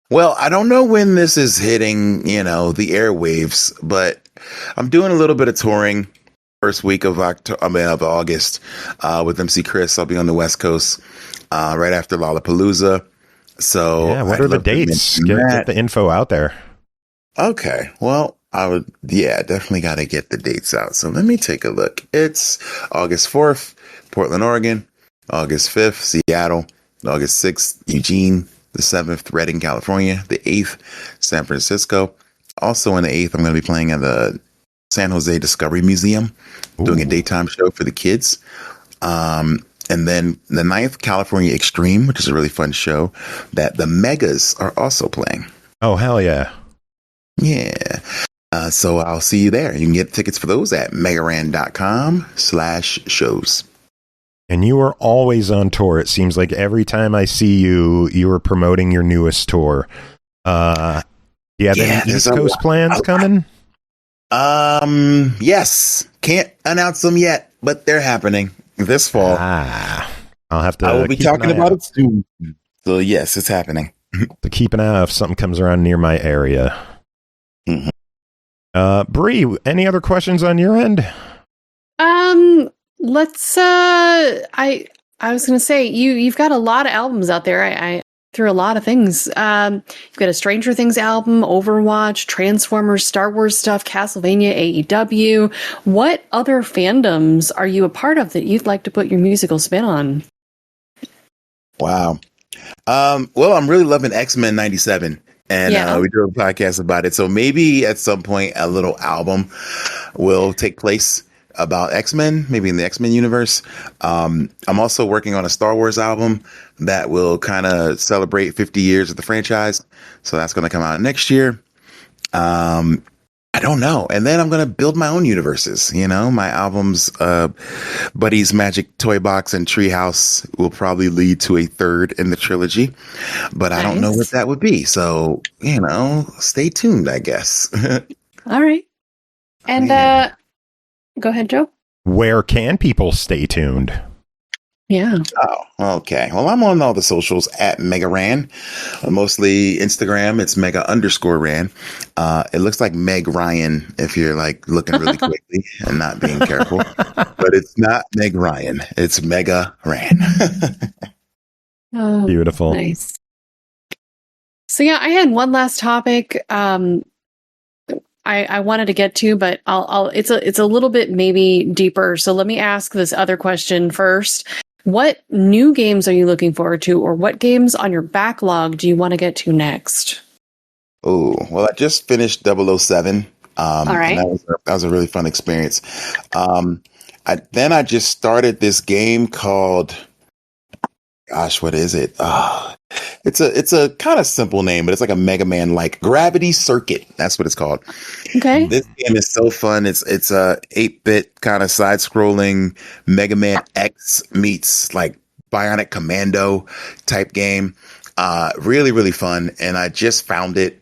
Well, I don't know when this is hitting, the airwaves, but I'm doing a little bit of touring first week of August with MC Chris. I'll be on the West Coast right after Lollapalooza. So yeah, what are the dates? Get the info out there. Okay. Well, definitely got to get the dates out. So let me take a look. It's August 4th, Portland, Oregon, August 5th, Seattle, August 6th, Eugene, the 7th, Redding, California, the 8th, San Francisco. Also on the 8th, I'm going to be playing at the San Jose Discovery Museum, doing a daytime show for the kids. And then the 9th, California Extreme, which is a really fun show that the Megas are also playing. Oh, hell yeah. Yeah. So I'll see you there. You can get tickets for those at megaran.com/shows. And you are always on tour. It seems like every time I see you, you are promoting your newest tour. Do you have any East Coast plans coming? Yes. Can't announce them yet, but they're happening this fall. I'll have to. I will be talking about it soon. So yes, it's happening. To keep an eye out if something comes around near my area. Mm-hmm. Bri, any other questions on your end? Let's I was gonna say you've got a lot of albums out there. I threw a lot of things. You've got a Stranger Things album, Overwatch, Transformers, Star Wars stuff, Castlevania, AEW. What other fandoms are you a part of that you'd like to put your musical spin on? Wow. Well, I'm really loving X-Men 97. And we do a podcast about it. So maybe at some point a little album will take place about X-Men, maybe in the X-Men universe. I'm also working on a Star Wars album that will kind of celebrate 50 years of the franchise. So that's going to come out next year. I don't know. And then I'm going to build my own universes. My albums, Buddy's Magic Toy Box and Treehouse will probably lead to a third in the trilogy, but I don't know what that would be. So, stay tuned, I guess. All right. And, go ahead, Joe. Where can people stay tuned? Yeah. Oh, okay. Well, I'm on all the socials at Megaran, mostly Instagram. It's Mega_Ran. It looks like Meg Ryan if you're like looking really quickly and not being careful, but it's not Meg Ryan. It's Mega Ran. Oh, beautiful. Nice. So yeah, I had one last topic. I wanted to get to, but it's a little bit maybe deeper. So let me ask this other question first. What new games are you looking forward to, or what games on your backlog do you want to get to next? Oh, well, I just finished 007. All right. That was a really fun experience. I just started this game called, gosh, what is it? It's a kind of simple name, but it's like a Mega Man like Gravity Circuit. That's what it's called. Okay. This game is so fun. It's a 8-bit kind of side scrolling Mega Man X meets like Bionic Commando type game. Really, really fun. And I just found it,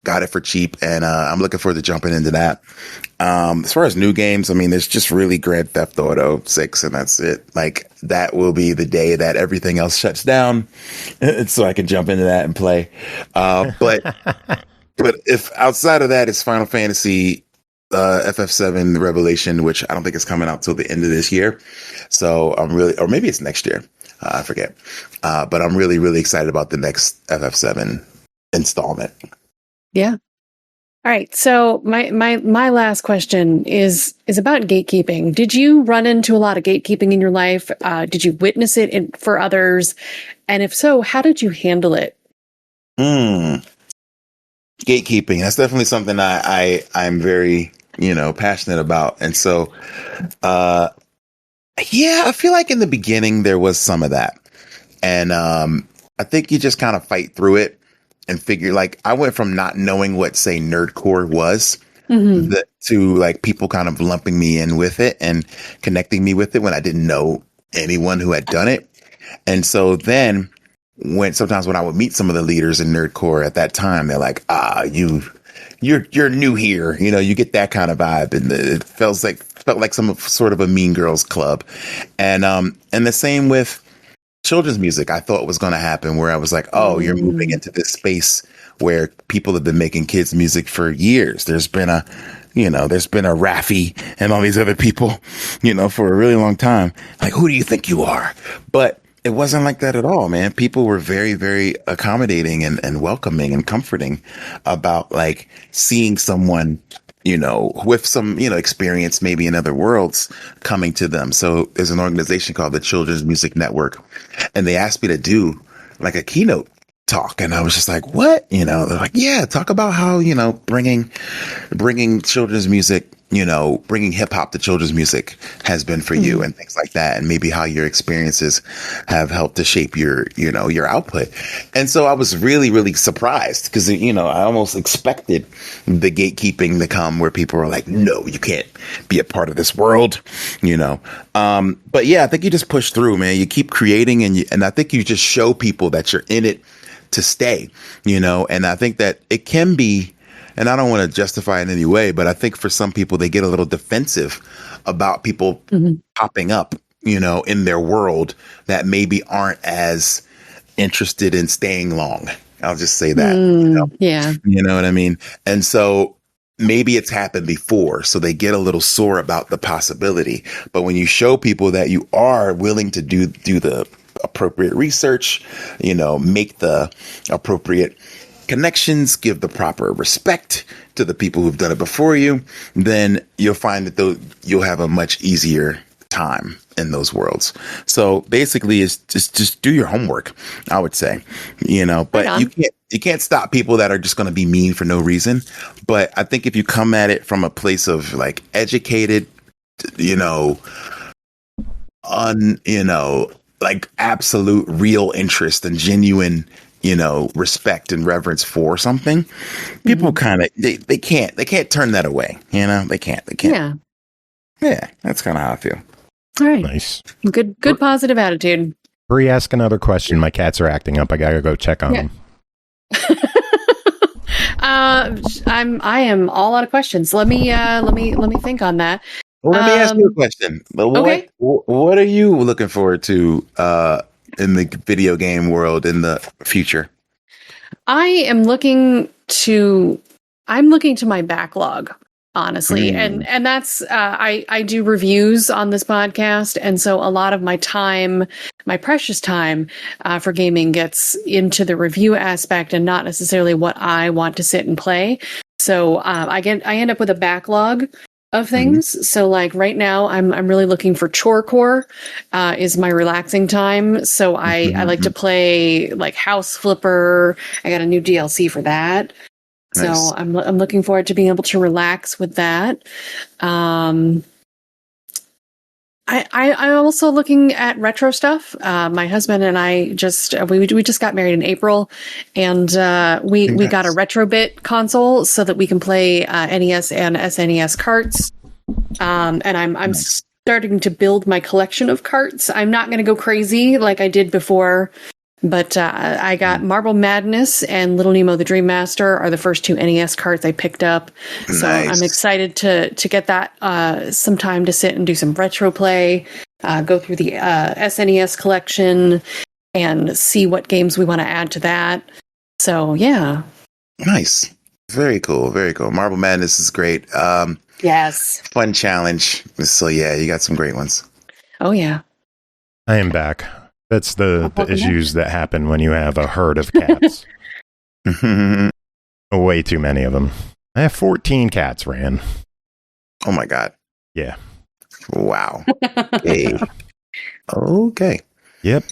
got it for cheap, and I'm looking forward to jumping into that. As far as new games, I mean, there's just really Grand Theft Auto 6, and that's it. Like, that will be the day that everything else shuts down, so I can jump into that and play. But if outside of that, it's Final Fantasy FF7 Revelation, which I don't think is coming out till the end of this year. So I'm really, or maybe it's next year. I forget. But I'm really, really excited about the next FF7 installment. Yeah. All right. So my last question is about gatekeeping. Did you run into a lot of gatekeeping in your life? Did you witness it for others? And if so, how did you handle it? Gatekeeping. That's definitely something I'm very, passionate about. And so, I feel like in the beginning there was some of that. And I think you just kind of fight through it and figure, like, I went from not knowing what, say, nerdcore was to like people kind of lumping me in with it and connecting me with it when I didn't know anyone who had done it. And so then sometimes when I would meet some of the leaders in nerdcore at that time, they're like, you're new here. You get that kind of vibe. And it felt like some sort of a Mean Girls club. And the same with children's music. I thought was going to happen, where I was like, oh, you're moving into this space where people have been making kids music for years. There's been a Raffi and all these other people, for a really long time. Like, who do you think you are? But it wasn't like that at all, man. People were very, very accommodating and welcoming and comforting about like seeing someone, with some, experience maybe in other worlds coming to them. So there's an organization called the Children's Music Network, and they asked me to do like a keynote talk. And I was just like, what? They're like, yeah, talk about how, bringing children's music, bringing hip hop to children's music has been for you and things like that. And maybe how your experiences have helped to shape your output. And so I was really, really surprised because, I almost expected the gatekeeping to come where people were like, no, you can't be a part of this world, But yeah, I think you just push through, man. You keep creating and I think you just show people that you're in it to stay, and I think that it can be, and I don't want to justify it in any way, but I think for some people, they get a little defensive about people popping up, in their world that maybe aren't as interested in staying long. I'll just say that. Yeah. You know what I mean? And so maybe it's happened before, so they get a little sore about the possibility. But when you show people that you are willing to do the appropriate research, make the appropriate connections, give the proper respect to the people who've done it before you, then you'll find that you'll have a much easier time in those worlds. So basically it's just do your homework, I would say, but you can't stop people that are just going to be mean for no reason. But I think if you come at it from a place of like educated, like absolute real interest and genuine, respect and reverence for something, people kind of, they can't turn that away. They can't. Yeah. That's kind of how I feel. All right. Nice. Good positive attitude. Bri, ask another question. My cats are acting up. I gotta go check on them. I am all out of questions. Let me think on that. Well, let me ask you a question. Okay. What are you looking forward to in the video game world in the future? I am looking to my backlog, honestly. And that's, I do reviews on this podcast. And so a lot of my time, my precious time for gaming gets into the review aspect and not necessarily what I want to sit and play. So I end up with a backlog of things. So like right now I'm really looking for chorecore is my relaxing time. So I like to play like House Flipper. I got a new DLC for that. Nice. So I'm looking forward to being able to relax with that. I'm also looking at retro stuff. My husband and I we just got married in April, and we got a Retrobit console so that we can play NES and SNES carts. And I'm starting to build my collection of carts. I'm not going to go crazy like I did before, but I got Marble Madness and Little Nemo the Dream Master are the first two NES carts I picked up. So I'm excited to get that some time to sit and do some retro play, go through the SNES collection and see what games we want to add to that. So, yeah. Nice. Very cool. Very cool. Marble Madness is great. Yes. Fun challenge. So, yeah, you got some great ones. Oh, yeah. I am back. That's the issues that happen when you have a herd of cats. Way too many of them. I have 14 cats, Ran. Oh, my God. Yeah. Wow. Hey. Okay. Yep.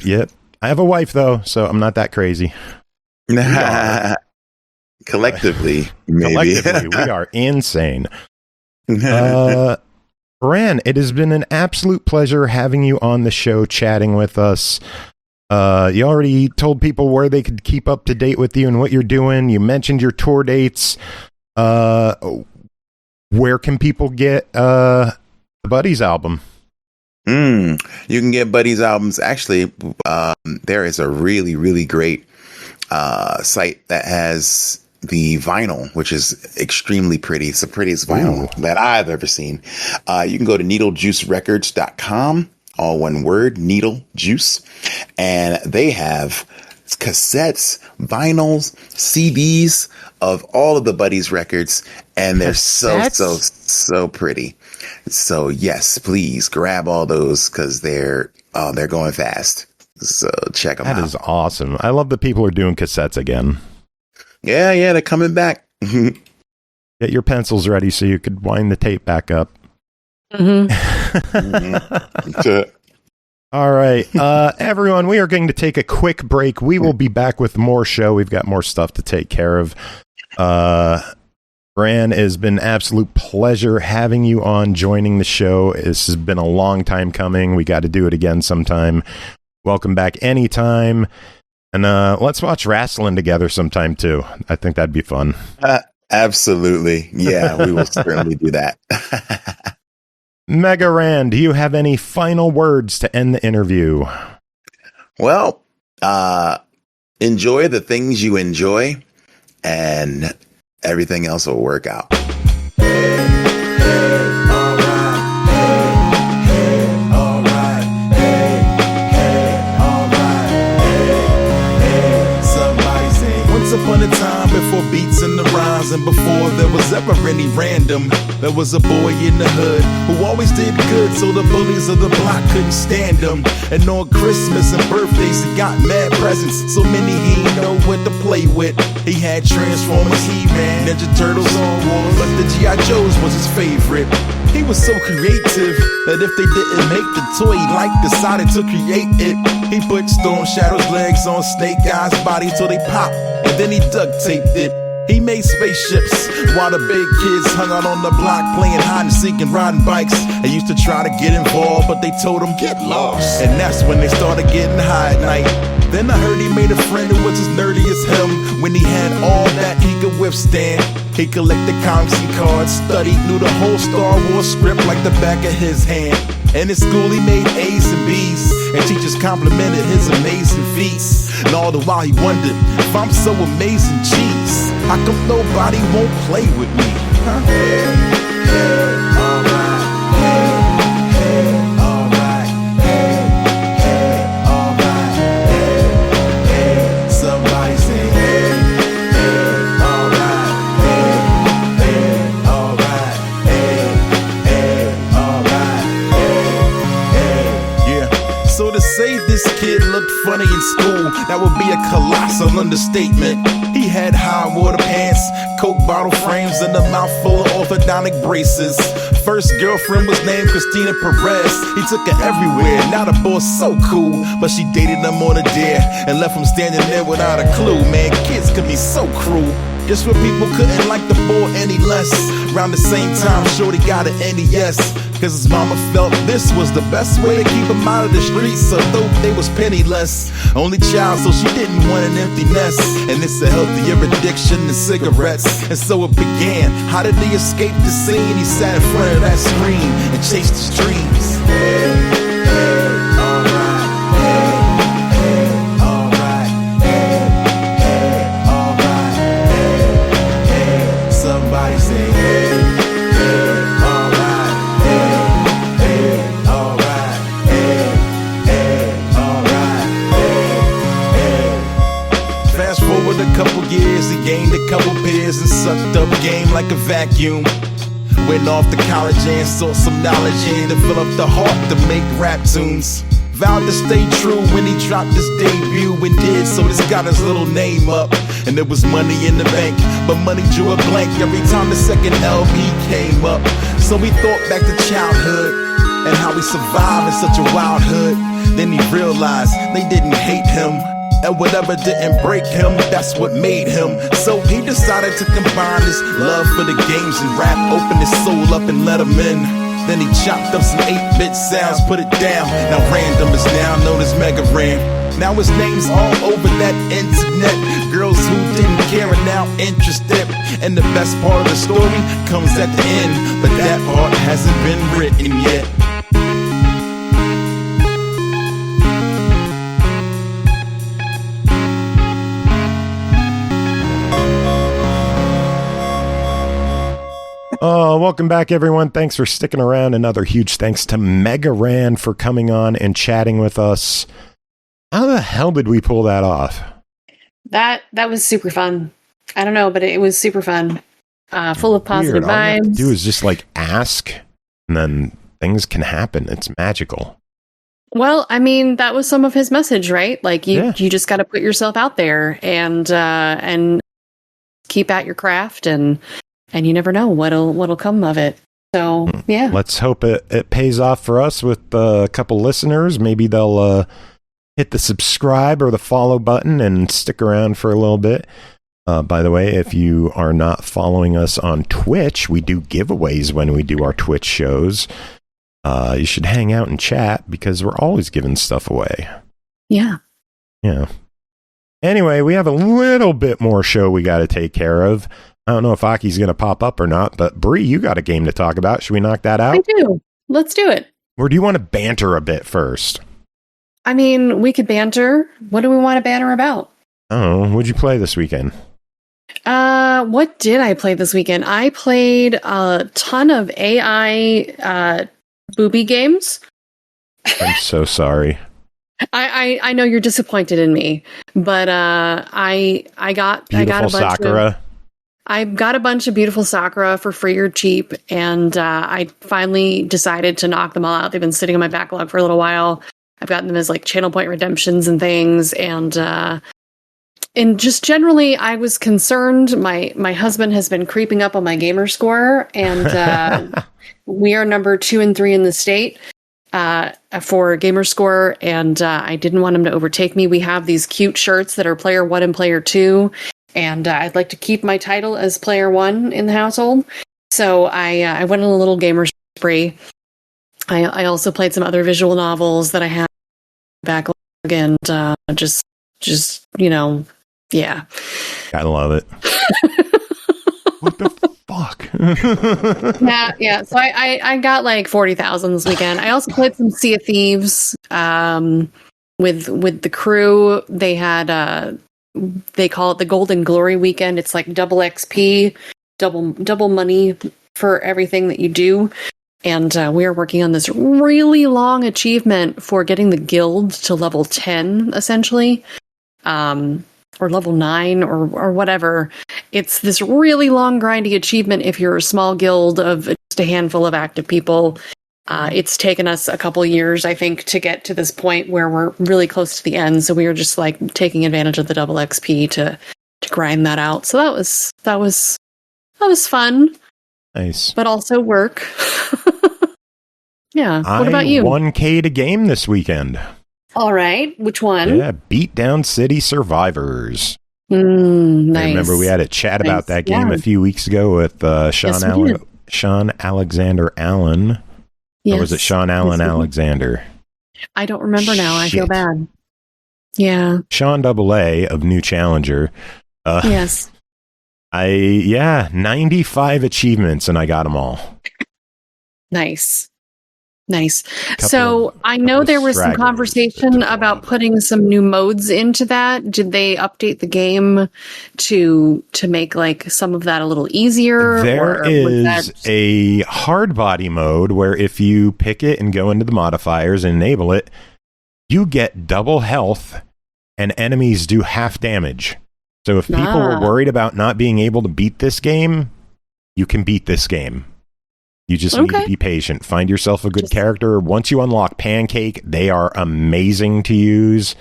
I have a wife, though, so I'm not that crazy. Collectively, maybe. Collectively, we are insane. Ran, it has been an absolute pleasure having you on the show, chatting with us. You already told people where they could keep up to date with you and what you're doing. You mentioned your tour dates. Where can people get the Buddies album? You can get Buddies albums. Actually, there is a really, really great site that has the vinyl, which is extremely pretty. It's the prettiest vinyl that I've ever seen. You can go to needlejuicerecords.com, all one word, Needle Juice. And they have cassettes, vinyls, CDs of all of the Buddies records. And they're so pretty. So yes, please grab all those because they're going fast. So check them out. That is awesome. I love that people are doing cassettes again. Yeah, they're coming back. Get your pencils ready so you could wind the tape back up. All right, everyone, we are going to take a quick break. We will be back with more show. We've got more stuff to take care of. Bran, it has been an absolute pleasure having you on, joining the show. This has been a long time coming. We got to do it again sometime. Welcome back anytime. And let's watch wrestling together sometime, too. I think that'd be fun. Absolutely. Yeah, we will certainly do that. Mega Ran, do you have any final words to end the interview? Well, enjoy the things you enjoy, and everything else will work out. Upon a time before beats and the rhymes, and before there was ever any random, there was a boy in the hood who always did good, so the bullies of the block couldn't stand him. And on Christmas and birthdays he got mad presents, so many he didn't know what to play with. He had Transformers, He-Man, Ninja Turtles on Wars, but the G.I. Joes was his favorite. He was so creative that if they didn't make the toy, he decided to create it. He put Storm Shadow's legs on Snake Eyes' body till they popped, and then he duct taped it. He made spaceships while the big kids hung out on the block playing hide and seek and riding bikes. They used to try to get involved, but they told him get lost. And that's when they started getting high at night. Then I heard he made a friend who was as nerdy as him. When he had all that he could withstand, he collected comics and cards, studied, knew the whole Star Wars script like the back of his hand. And in school he made A's and B's, and teachers complimented his amazing feats. And all the while he wondered, if I'm so amazing, geez, how come nobody won't play with me? Somebody say, so to say this kid looked funny in school, that would be a colossal understatement. He had high water pants, Coke bottle frames, and a mouthful of orthodontic braces. First girlfriend was named Christina Perez. He took her everywhere, now the boy's so cool, but she dated him on a dare and left him standing there without a clue. Man, kids could be so cruel. Just when people couldn't like the boy any less, around the same time, Shorty got an NES. Cause his mama felt this was the best way to keep him out of the streets. So though they was penniless, only child, so she didn't want an empty nest. And it's a healthier addiction than cigarettes. And so it began. How did he escape the scene? He sat in front of that screen and chased his dreams. Somebody say, hey, hey, alright, hey, hey, alright, hey, hey, alright, hey, hey. Fast forward a couple years, he gained a couple peers and sucked up game like a vacuum. Went off to college and sought some knowledge and developed the heart to make rap tunes. Vowed to stay true when he dropped his debut and did so. This got his little name up, and there was money in the bank, but money drew a blank every time the second LP came up. So he thought back to childhood and how he survived in such a wild hood. Then he realized they didn't hate him, and whatever didn't break him, that's what made him. So he decided to combine his love for the games and rap, open his soul up and let him in. Then he chopped up some 8-bit sounds, put it down. Now Random is now known as Mega Ran. Now his name's all over that internet. Girls who didn't care are now interested. And the best part of the story comes at the end, but that part hasn't been written yet. Welcome back, everyone. Thanks for sticking around. Another huge thanks to Mega Ran for coming on and chatting with us. How the hell did we pull that off? That was super fun. I don't know, but it was super fun. Full of positive Weird. All you have to vibes. do is just like ask, and then things can happen. It's magical. Well, I mean, that was some of his message, right? Like you just got to put yourself out there and keep at your craft, and you never know what'll come of it. So yeah, let's hope it pays off for us with a couple listeners. Maybe they'll hit the subscribe or the follow button and stick around for a little bit. By the way, if you are not following us on Twitch, we do giveaways when we do our Twitch shows. You should hang out and chat because we're always giving stuff away. Yeah. Anyway, we have a little bit more show we got to take care of. I don't know if Aki's going to pop up or not, but Bri, you got a game to talk about. Should we knock that out? I do. Let's do it. Or do you want to banter a bit first? I mean, we could banter. What do we want to banter about? Oh, what'd you play this weekend? What did I play this weekend? I played a ton of AI booby games. I'm so sorry. I know you're disappointed in me, but I got a bunch Sakura. I got a bunch of beautiful Sakura for free or cheap, and I finally decided to knock them all out. They've been sitting in my backlog for a little while. I've gotten them as like channel point redemptions and things, and just generally, I was concerned. My husband has been creeping up on my gamer score, and we are number 2 and 3 in the state for gamer score, and I didn't want him to overtake me. We have these cute shirts that are player 1 and player 2. And I'd like to keep my title as player 1 in the household. So I went on a little gamer spree. I also played some other visual novels that I had backlog, and just yeah. I love it. What the fuck? Yeah. So I got like 40,000 this weekend. I also played some Sea of Thieves with the crew. They had they call it the Golden Glory Weekend. It's like double XP, double money for everything that you do. And we are working on this really long achievement for getting the guild to level 10, essentially, or level 9 or whatever. It's this really long, grindy achievement if you're a small guild of just a handful of active people. It's taken us a couple years, I think, to get to this point where we're really close to the end. So we were just like taking advantage of the double XP to grind that out. So that was fun. Nice. But also work. Yeah. What about you? 1K to game this weekend. All right. Which one? Yeah, Beatdown City Survivors. Nice. I remember we had a chat about that game a few weeks ago with Sean Alexander Allen. Or was it Sean Allen Alexander? I don't remember now. I feel bad. Yeah. Sean AA of New Challenger. Yes. 95 achievements, and I got them all. Nice. So I know there was some conversation about putting some new modes into that. Did they update the game to make like some of that a little easier? There is a hard body mode where if you pick it and go into the modifiers and enable it, you get double health and enemies do half damage. So if people were worried about not being able to beat this game, you can beat this game. You just need to be patient. Find yourself a good character. Once you unlock Pancake, they are amazing to use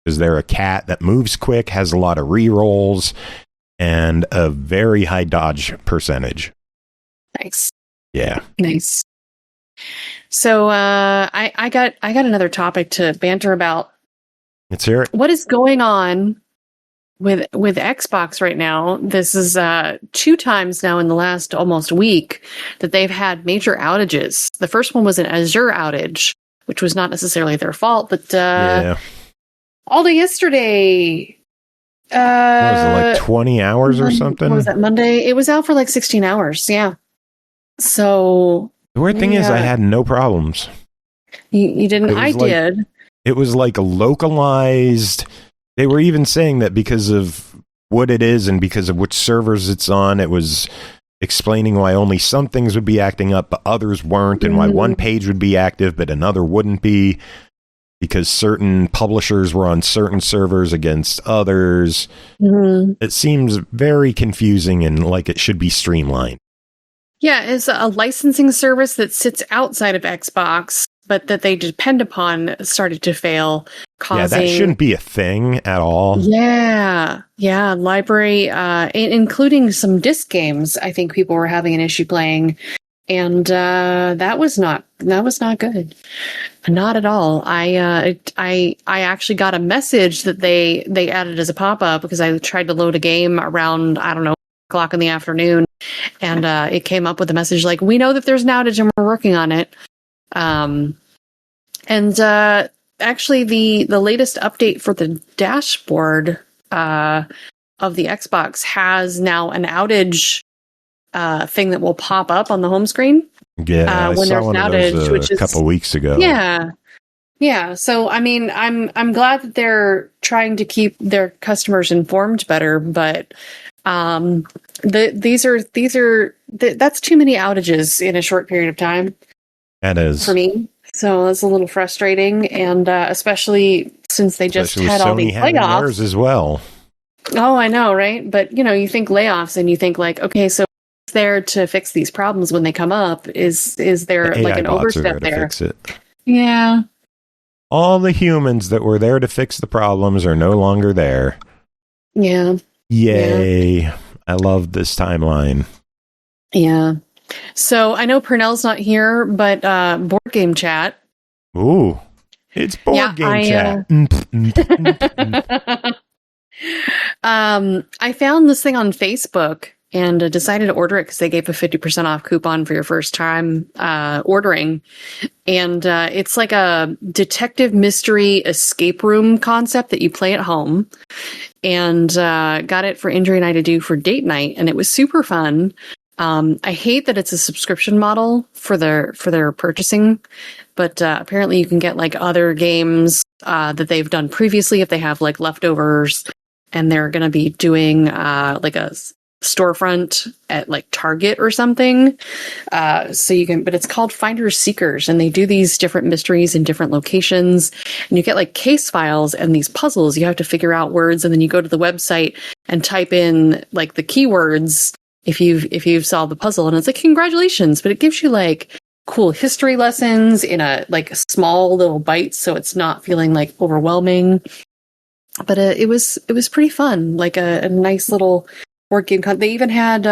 because they're a cat that moves quick, has a lot of rerolls, and a very high dodge percentage. Nice. Yeah. Nice. So I got another topic to banter about. Let's hear it. What is going on with Xbox right now? This is 2 times now in the last almost week that they've had major outages. The first one was an Azure outage, which was not necessarily their fault, but all day yesterday. What was it, like 20 hours or something? What was that, Monday? It was out for like 16 hours. Yeah. So the weird thing is I had no problems. You didn't? I did. It was like a localized. They were even saying that because of what it is and because of which servers it's on, it was explaining why only some things would be acting up, but others weren't, and why one page would be active, but another wouldn't be, because certain publishers were on certain servers against others. It seems very confusing and like it should be streamlined. Yeah, it's a licensing service that sits outside of Xbox, but that they depend upon started to fail, causing... Yeah, that shouldn't be a thing at all. Yeah, library, including some disc games, I think people were having an issue playing, and that was not good. Not at all. I actually got a message that they added as a pop-up because I tried to load a game around, I don't know, o'clock in the afternoon, and it came up with a message like, we know that there's an outage and we're working on it. Actually the latest update for the dashboard of the Xbox has now an outage thing that will pop up on the home screen. Yeah, when there's an outage, which is a couple weeks ago. Yeah. So I mean, I'm glad that they're trying to keep their customers informed better, but that's too many outages in a short period of time. That is for me. So it's a little frustrating, and especially since they just had all these layoffs as well. Oh, I know, right? But you think layoffs, and you think like, okay, so it's there to fix these problems when they come up. Is there like an overstep there? Fix it. Yeah. All the humans that were there to fix the problems are no longer there. Yeah. Yay! Yeah. I love this timeline. Yeah. So I know Purnell's not here, but board game chat. Ooh, it's board game chat. I found this thing on Facebook and decided to order it because they gave a 50% off coupon for your first time ordering. And it's like a detective mystery escape room concept that you play at home. And got it for Indri and I to do for date night, and it was super fun. I hate that it's a subscription model for their purchasing, but apparently you can get like other games that they've done previously if they have like leftovers, and they're going to be doing like a storefront at like Target or something. So you can, but it's called Finders Seekers, and they do these different mysteries in different locations, and you get like case files and these puzzles. You have to figure out words, and then you go to the website and type in like the keywords if you've solved the puzzle, and it's like, congratulations, but it gives you like cool history lessons in a like small little bites, so it's not feeling like overwhelming. But it was pretty fun, like a nice little board game. They even had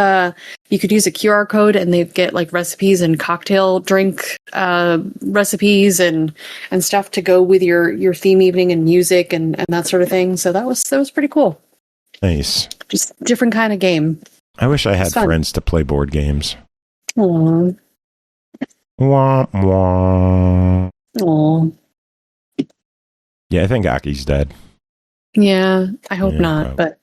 you could use a QR code, and they'd get like recipes and cocktail drink recipes and stuff to go with your theme evening and music and that sort of thing. So that was pretty cool. Nice, just different kind of game. I wish I had friends to play board games. Aww. Wah, wah. Oh, Yeah, I think Aki's dead. yeah. I hope Yeah, not, probably. but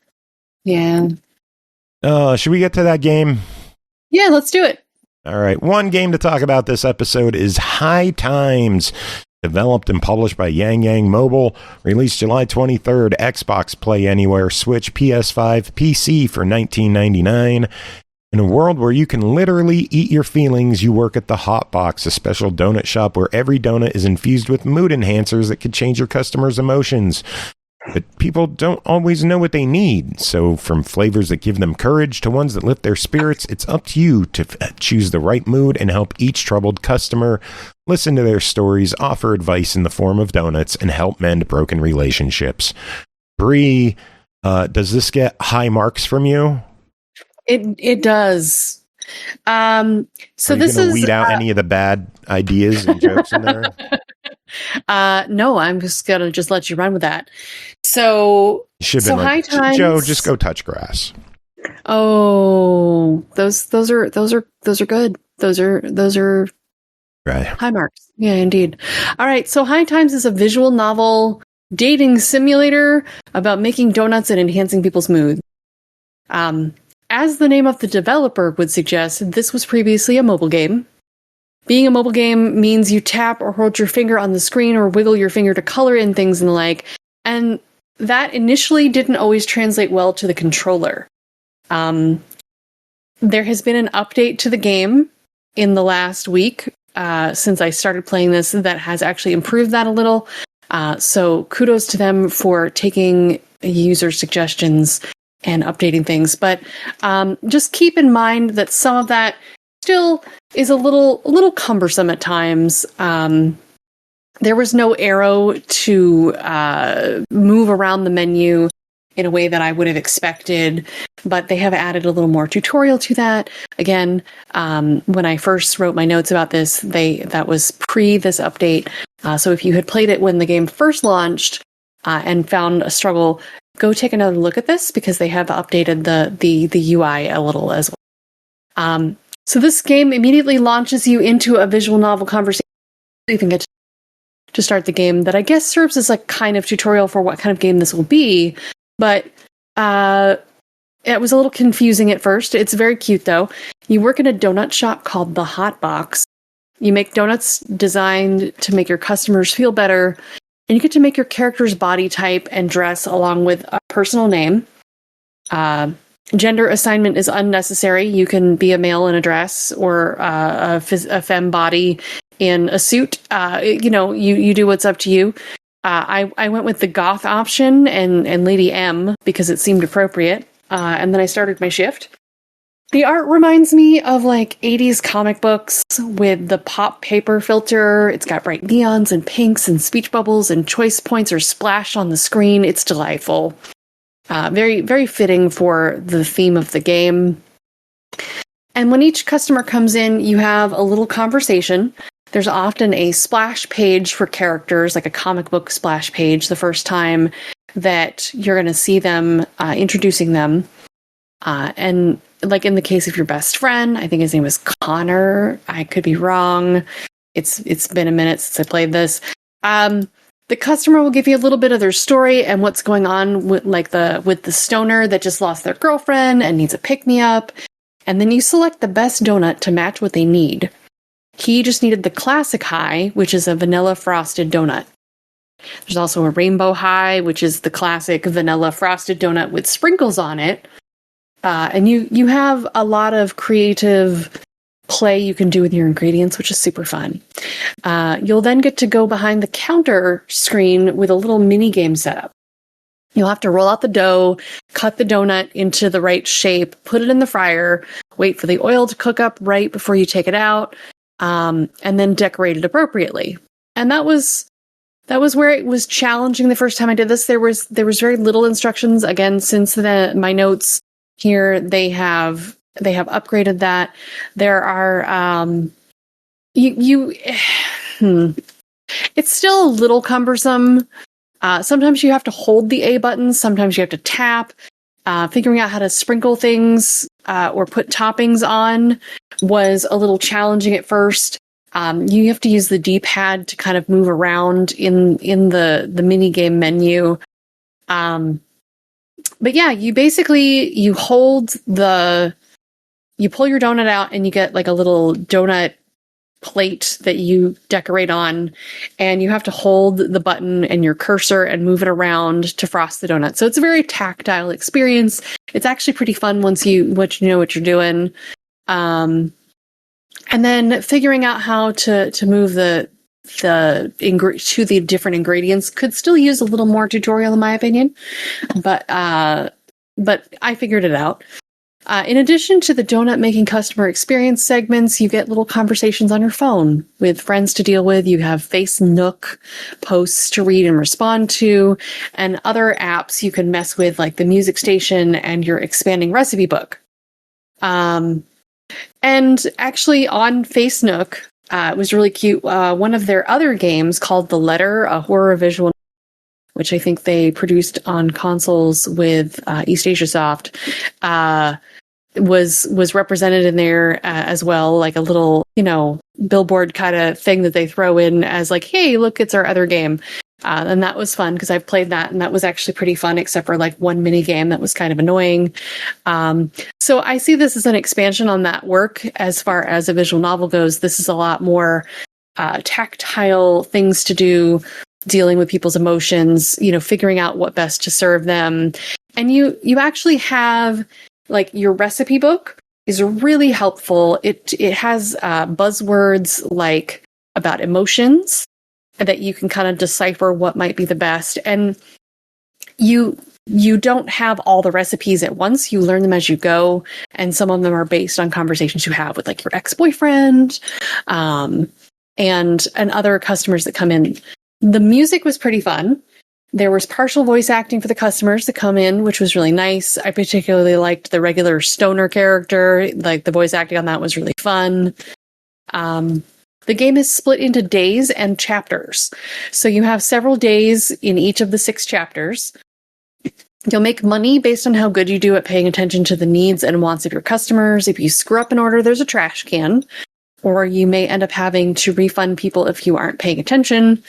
yeah. Should we get to that game? Yeah, let's do it. All right. One game to talk about this episode is High Times. Developed and published by Yangyang Mobile. Released July 23rd. Xbox Play Anywhere, Switch, PS5, PC for $19.99. In a world where you can literally eat your feelings, you work at the Hot Box, a special donut shop where every donut is infused with mood enhancers that could change your customers' emotions. But people don't always know what they need. So from flavors that give them courage to ones that lift their spirits, it's up to you to choose the right mood and help each troubled customer. Listen to their stories, offer advice in the form of donuts, and help mend broken relationships. Bri, does this get high marks from you? It does. So Are you this gonna is weed out any of the bad ideas and jokes in there? no, I'm just gonna let you run with that. So You should have so been High like, Times. Joe, just go touch grass. Oh, those are good. Those are Right. high marks. Yeah, indeed. All right. So High Times is a visual novel dating simulator about making donuts and enhancing people's mood. As the name of the developer would suggest, this was previously a mobile game. Being a mobile game means you tap or hold your finger on the screen or wiggle your finger to color in things and the like. And that initially didn't always translate well to the controller. There has been an update to the game in the last week since I started playing this that has actually improved that a little. So kudos to them for taking user suggestions and updating things. But just keep in mind that some of that still is a little cumbersome at times. There was no arrow to move around the menu in a way that I would have expected, but they have added a little more tutorial to that. Again, when I first wrote my notes about this, that was pre this update. So if you had played it when the game first launched and found a struggle, go take another look at this because they have updated the UI a little as well. So this game immediately launches you into a visual novel conversation. You can get to start the game that I guess serves as like kind of tutorial for what kind of game this will be. But it was a little confusing at first. It's very cute though. You work in a donut shop called the Hot Box. You make donuts designed to make your customers feel better. And you get to make your character's body type and dress along with a personal name. Gender assignment is unnecessary. You can be a male in a dress or a femme body in a suit. You do what's up to you. I went with the goth option and Lady M because it seemed appropriate. And then I started my shift. The art reminds me of like 80s comic books with the pop paper filter. It's got bright neons and pinks and speech bubbles and choice points are splashed on the screen. It's delightful. Very, very fitting for the theme of the game. And when each customer comes in, you have a little conversation. There's often a splash page for characters, like a comic book splash page, the first time that you're going to see them, introducing them. And like in the case of your best friend, I think his name was Connor. I could be wrong. It's been a minute since I played this. The customer will give you a little bit of their story and what's going on with the stoner that just lost their girlfriend and needs a pick-me-up. And then you select the best donut to match what they need. He just needed the classic high, which is a vanilla frosted donut. There's also a rainbow high, which is the classic vanilla frosted donut with sprinkles on it. And you have a lot of creative play you can do with your ingredients, which is super fun. You'll then get to go behind the counter screen with a little mini game setup. You'll have to roll out the dough, cut the donut into the right shape, put it in the fryer, wait for the oil to cook up right before you take it out, and then decorate it appropriately. And that was where it was challenging the first time I did this. There was very little instructions. Again, since my notes here, they have upgraded that. There are it's still a little cumbersome. Sometimes you have to hold the A button. Sometimes you have to tap. Figuring out how to sprinkle things or put toppings on was a little challenging at first. You have to use the D-pad to kind of move around in the mini game menu. But yeah, you pull your donut out and you get like a little donut plate that you decorate on, and you have to hold the button and your cursor and move it around to frost the donut. So it's a very tactile experience. It's actually pretty fun once you know what you're doing. And then figuring out how to move to the different ingredients could still use a little more tutorial, in my opinion. But I figured it out. In addition to the donut making customer experience segments, you get little conversations on your phone with friends to deal with. You have Face Nook posts to read and respond to, and other apps you can mess with, like the music station and your expanding recipe book. And actually on Face Nook, it was really cute. One of their other games called The Letter, a horror visual, which I think they produced on consoles with East Asia Soft, was represented in there as well, like a little, billboard kind of thing that they throw in as like, hey, look, it's our other game. And that was fun because I've played that, and that was actually pretty fun, except for like one mini game that was kind of annoying. So I see this as an expansion on that work. As far as a visual novel goes, this is a lot more tactile things to do, dealing with people's emotions, figuring out what best to serve them. And you actually have, like, your recipe book is really helpful. It has buzzwords like about emotions that you can kind of decipher what might be the best. And you don't have all the recipes at once. You learn them as you go. And some of them are based on conversations you have with like your ex-boyfriend, and other customers that come in. The music was pretty fun. There was partial voice acting for the customers that come in, which was really nice. I particularly liked the regular stoner character. Like, the voice acting on that was really fun. The game is split into days and chapters. So you have several days in each of the 6 chapters. You'll make money based on how good you do at paying attention to the needs and wants of your customers. If you screw up an order, there's a trash can. Or you may end up having to refund people if you aren't paying attention.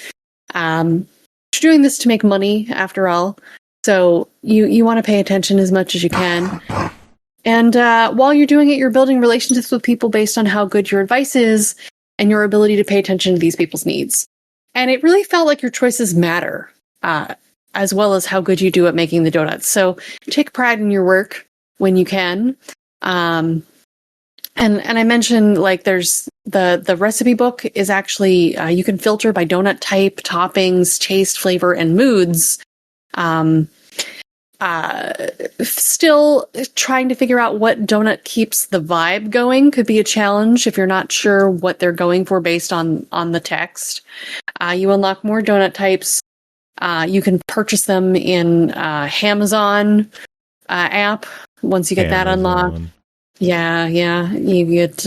You're doing this to make money, after all. So you want to pay attention as much as you can. And while you're doing it, you're building relationships with people based on how good your advice is and your ability to pay attention to these people's needs. And it really felt like your choices matter, as well as how good you do at making the donuts. So take pride in your work when you can. And I mentioned, like, there's the recipe book is actually, you can filter by donut type, toppings, taste, flavor, and moods. Still trying to figure out what donut keeps the vibe going could be a challenge if you're not sure what they're going for based on the text. You unlock more donut types. You can purchase them in Amazon app once you get that unlocked. Yeah. You get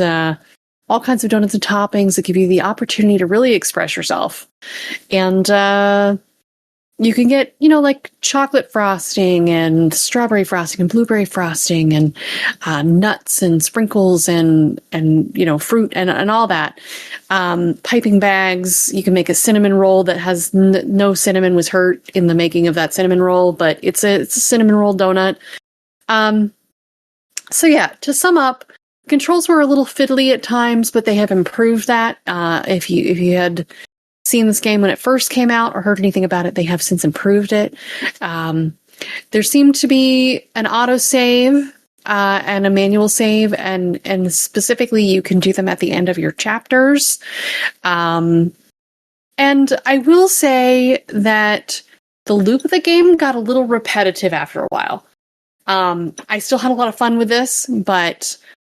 all kinds of donuts and toppings that give you the opportunity to really express yourself. And you can get, like chocolate frosting and strawberry frosting and blueberry frosting and nuts and sprinkles and fruit and all that. Piping bags. You can make a cinnamon roll that has no cinnamon was hurt in the making of that cinnamon roll, but it's a cinnamon roll donut. So yeah, to sum up, controls were a little fiddly at times, but they have improved that. If you had seen this game when it first came out or heard anything about it, they have since improved it. There seemed to be an autosave and a manual save, and specifically you can do them at the end of your chapters. And I will say that the loop of the game got a little repetitive after a while. I still had a lot of fun with this, but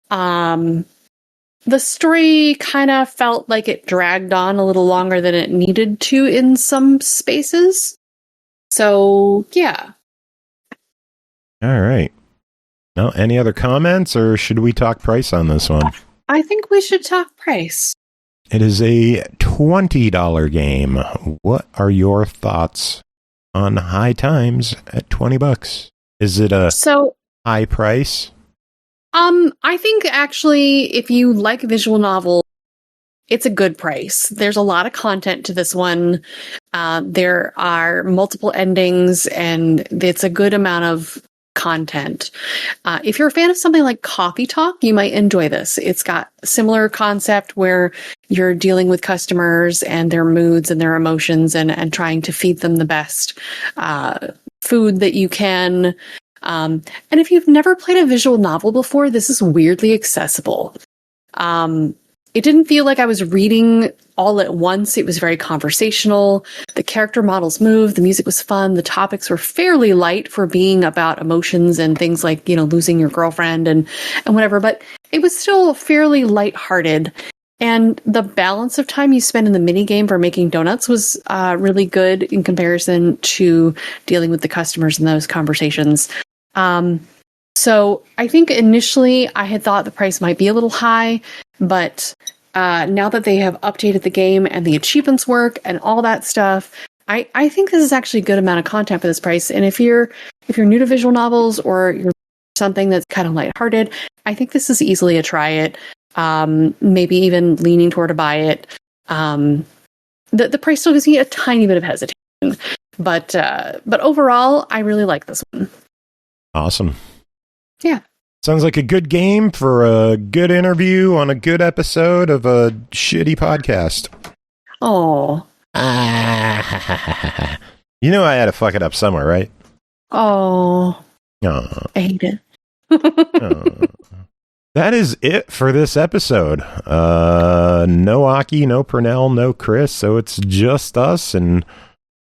the story kind of felt like it dragged on a little longer than it needed to in some spaces. So, yeah. All right. Now, any other comments, or should we talk price on this one? I think we should talk price. It is a $20 game. What are your thoughts on High Times at $20? Is it a high price? I think actually, if you like visual novel, it's a good price. There's a lot of content to this one. There are multiple endings, and it's a good amount of content. If you're a fan of something like Coffee Talk, you might enjoy this. It's got a similar concept where you're dealing with customers and their moods and their emotions and trying to feed them the best food that you can. And if you've never played a visual novel before, this is weirdly accessible. It didn't feel like I was reading all at once. It was very conversational. The character models moved. The music was fun. The topics were fairly light for being about emotions and things like, losing your girlfriend and whatever. But it was still fairly lighthearted. And the balance of time you spend in the mini game for making donuts was really good in comparison to dealing with the customers in those conversations. So I think initially I had thought the price might be a little high, but now that they have updated the game and the achievements work and all that stuff, I think this is actually a good amount of content for this price. And if you're new to visual novels or you're something that's kind of lighthearted, I think this is easily a try it. Maybe even leaning toward a buy it. The price still gives me a tiny bit of hesitation, but overall, I really like this one. Awesome. Yeah. Sounds like a good game for a good interview on a good episode of a shitty podcast. Oh. I had to fuck it up somewhere, right? Oh. I hate it. That is it for this episode. No Aki, no Purnell, no Chris, so it's just us, and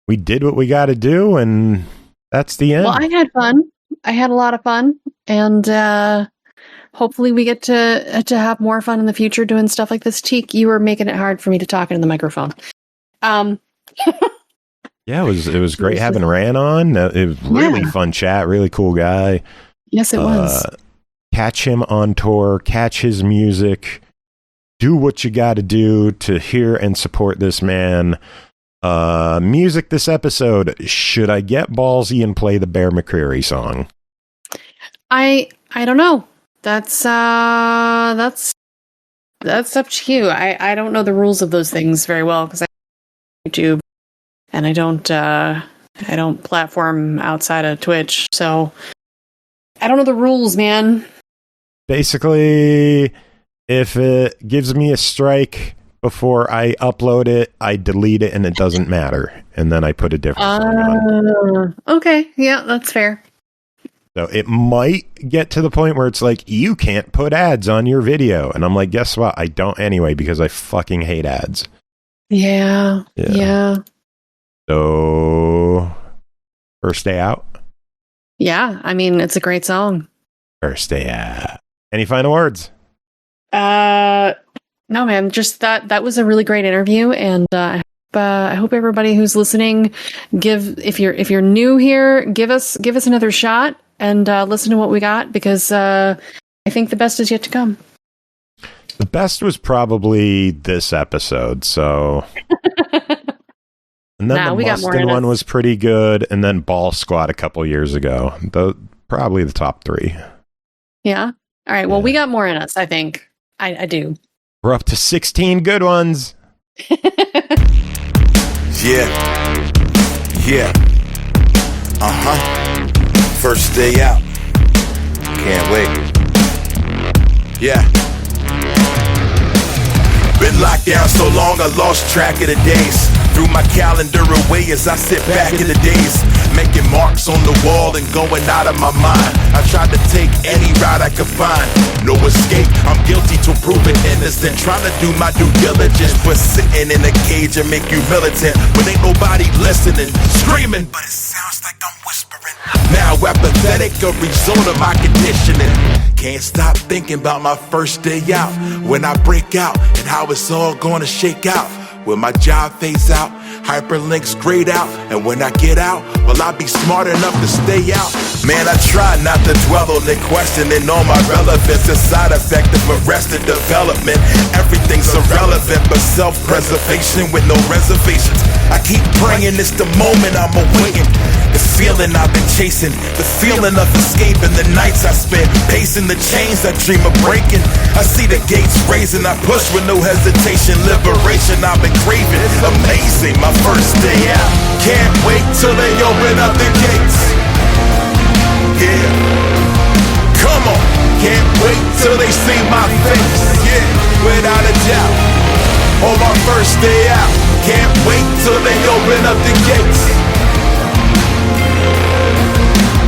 we did what we got to do, and that's the end. Well, I had fun. I had a lot of fun, and hopefully we get to have more fun in the future doing stuff like this. Teak, you were making it hard for me to talk into the microphone. Yeah, it was great having Ran on. It was really fun chat. Really cool guy. Yes, it was. Catch him on tour. Catch his music. Do what you got to do to hear and support this man. Music this episode. Should I get ballsy and play the Bear McCreary song? I don't know. That's up to you. I don't know the rules of those things very well because I YouTube and I don't platform outside of Twitch, so I don't know the rules, man. Basically, if it gives me a strike before I upload it, I delete it and it doesn't matter. And then I put a different song on. Okay. Yeah, that's fair. So it might get to the point where it's like, you can't put ads on your video. And I'm like, guess what? I don't anyway, because I fucking hate ads. Yeah. So, first day out? Yeah, I mean, it's a great song. First day out. Any final words? No, man, just that was a really great interview, and I hope everybody who's listening if you're new here, give us another shot and listen to what we got, because I think the best is yet to come. The best was probably this episode, so. And then the Mustin one was pretty good, and then Ball Squad a couple years ago. Probably the top three. Yeah? All right, well, we got more in us, I think. I do. We're up to 16 good ones. Yeah. First day out. Can't wait. Yeah. Been locked down so long I lost track of the days. Threw my calendar away as I sit back in the days, making marks on the wall and going out of my mind. I tried to take any route I could find, no escape. I'm guilty till proven innocent, trying to do my due diligence, but sitting in a cage and make you militant when ain't nobody listening, screaming, but it sounds like I'm whispering. Now apathetic, a result of my conditioning. Can't stop thinking about my first day out, when I break out and how it's all gonna shake out. When my job fades out, hyperlinks grayed out, and when I get out, will I be smart enough to stay out? Man, I try not to dwell on it, questioning all my relevance. A side effect of arrested development. Everything's irrelevant but self-preservation with no reservations. I keep praying it's the moment I'm awaiting. The feeling I've been chasing, the feeling of escaping the nights I spent pacing the chains I dream of breaking. I see the gates raising, I push with no hesitation. Liberation I've been craving, amazing. My first day out, can't wait till they open up the gates. Yeah, come on, can't wait till they see my face. Yeah, without a doubt. On my first day out, can't wait till they open up the gates.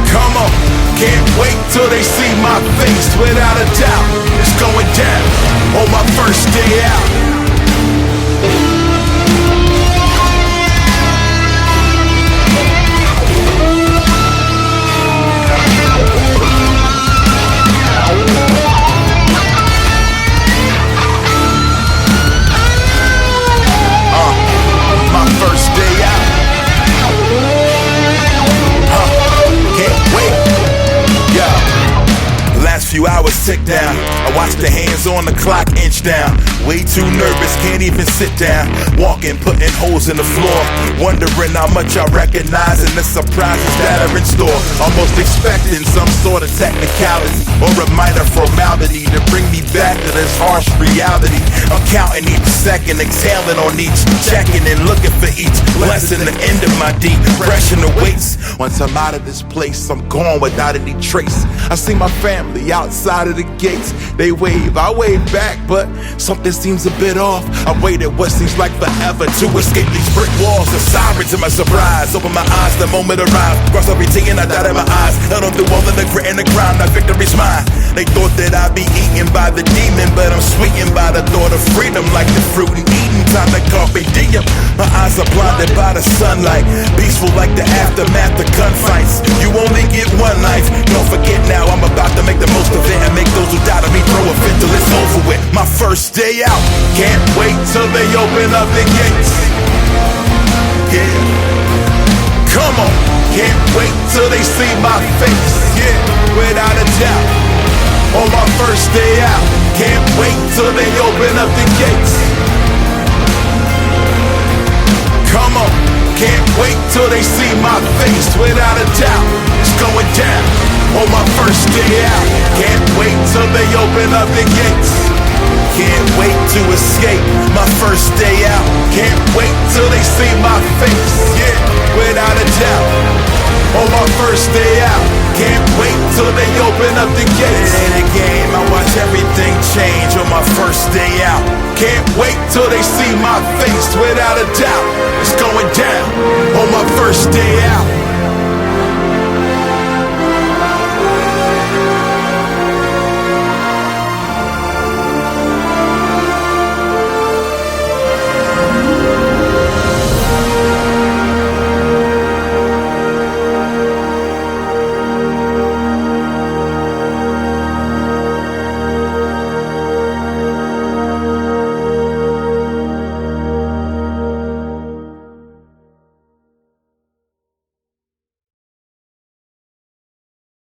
Come on, can't wait till they see my face. Without a doubt, it's going down on my first day out. My first day out. Can't wait. Yeah. Last few hours tick down. I watch the hands on the clock inch down. Way too nervous, can't even sit down. Walking, putting holes in the floor. Wondering how much I recognize and the surprises that are in store. Almost expecting some sort of technicality or a minor formality to bring me back to this harsh reality. I'm counting each second, exhaling on each, checking and looking for each lesson. The end of my depression awaits. Once I'm out of this place, I'm gone without any trace. I see my family outside of the gates. They wave, I wave back, but something seems a bit off. I waited what seems like forever to escape these brick walls. The sirens in my surprise. Open my eyes, the moment arrived. Cross every T and I died in my eyes. Held on through all of the grit and the grind. Now victory's mine. They thought that I'd be eaten by the demon, but I'm sweetened by the thought of freedom. Like the fruit and eating, time to carpe diem. My eyes are blinded by the sunlight. Peaceful like the aftermath of gunfights. You only get one life. Don't forget now, I'm about to make the most of it and make those who doubt of me throw a fit till it's over with. My first day out, can't wait till they open up the gates. Yeah, come on, can't wait till they see my face. Yeah, without a doubt. On my first day out, can't wait till they open up the gates. Come on, can't wait till they see my face. Without a doubt, it's going down. On my first day out, can't wait till they open up the gates. Can't wait to escape my first day out. Can't wait till they see my face. Yeah, without a doubt. On my first day out, can't wait till they open up the gates. It ain't a game, I watch everything change on my first day out. Can't wait till they see my face. Without a doubt, it's going down on my first day out.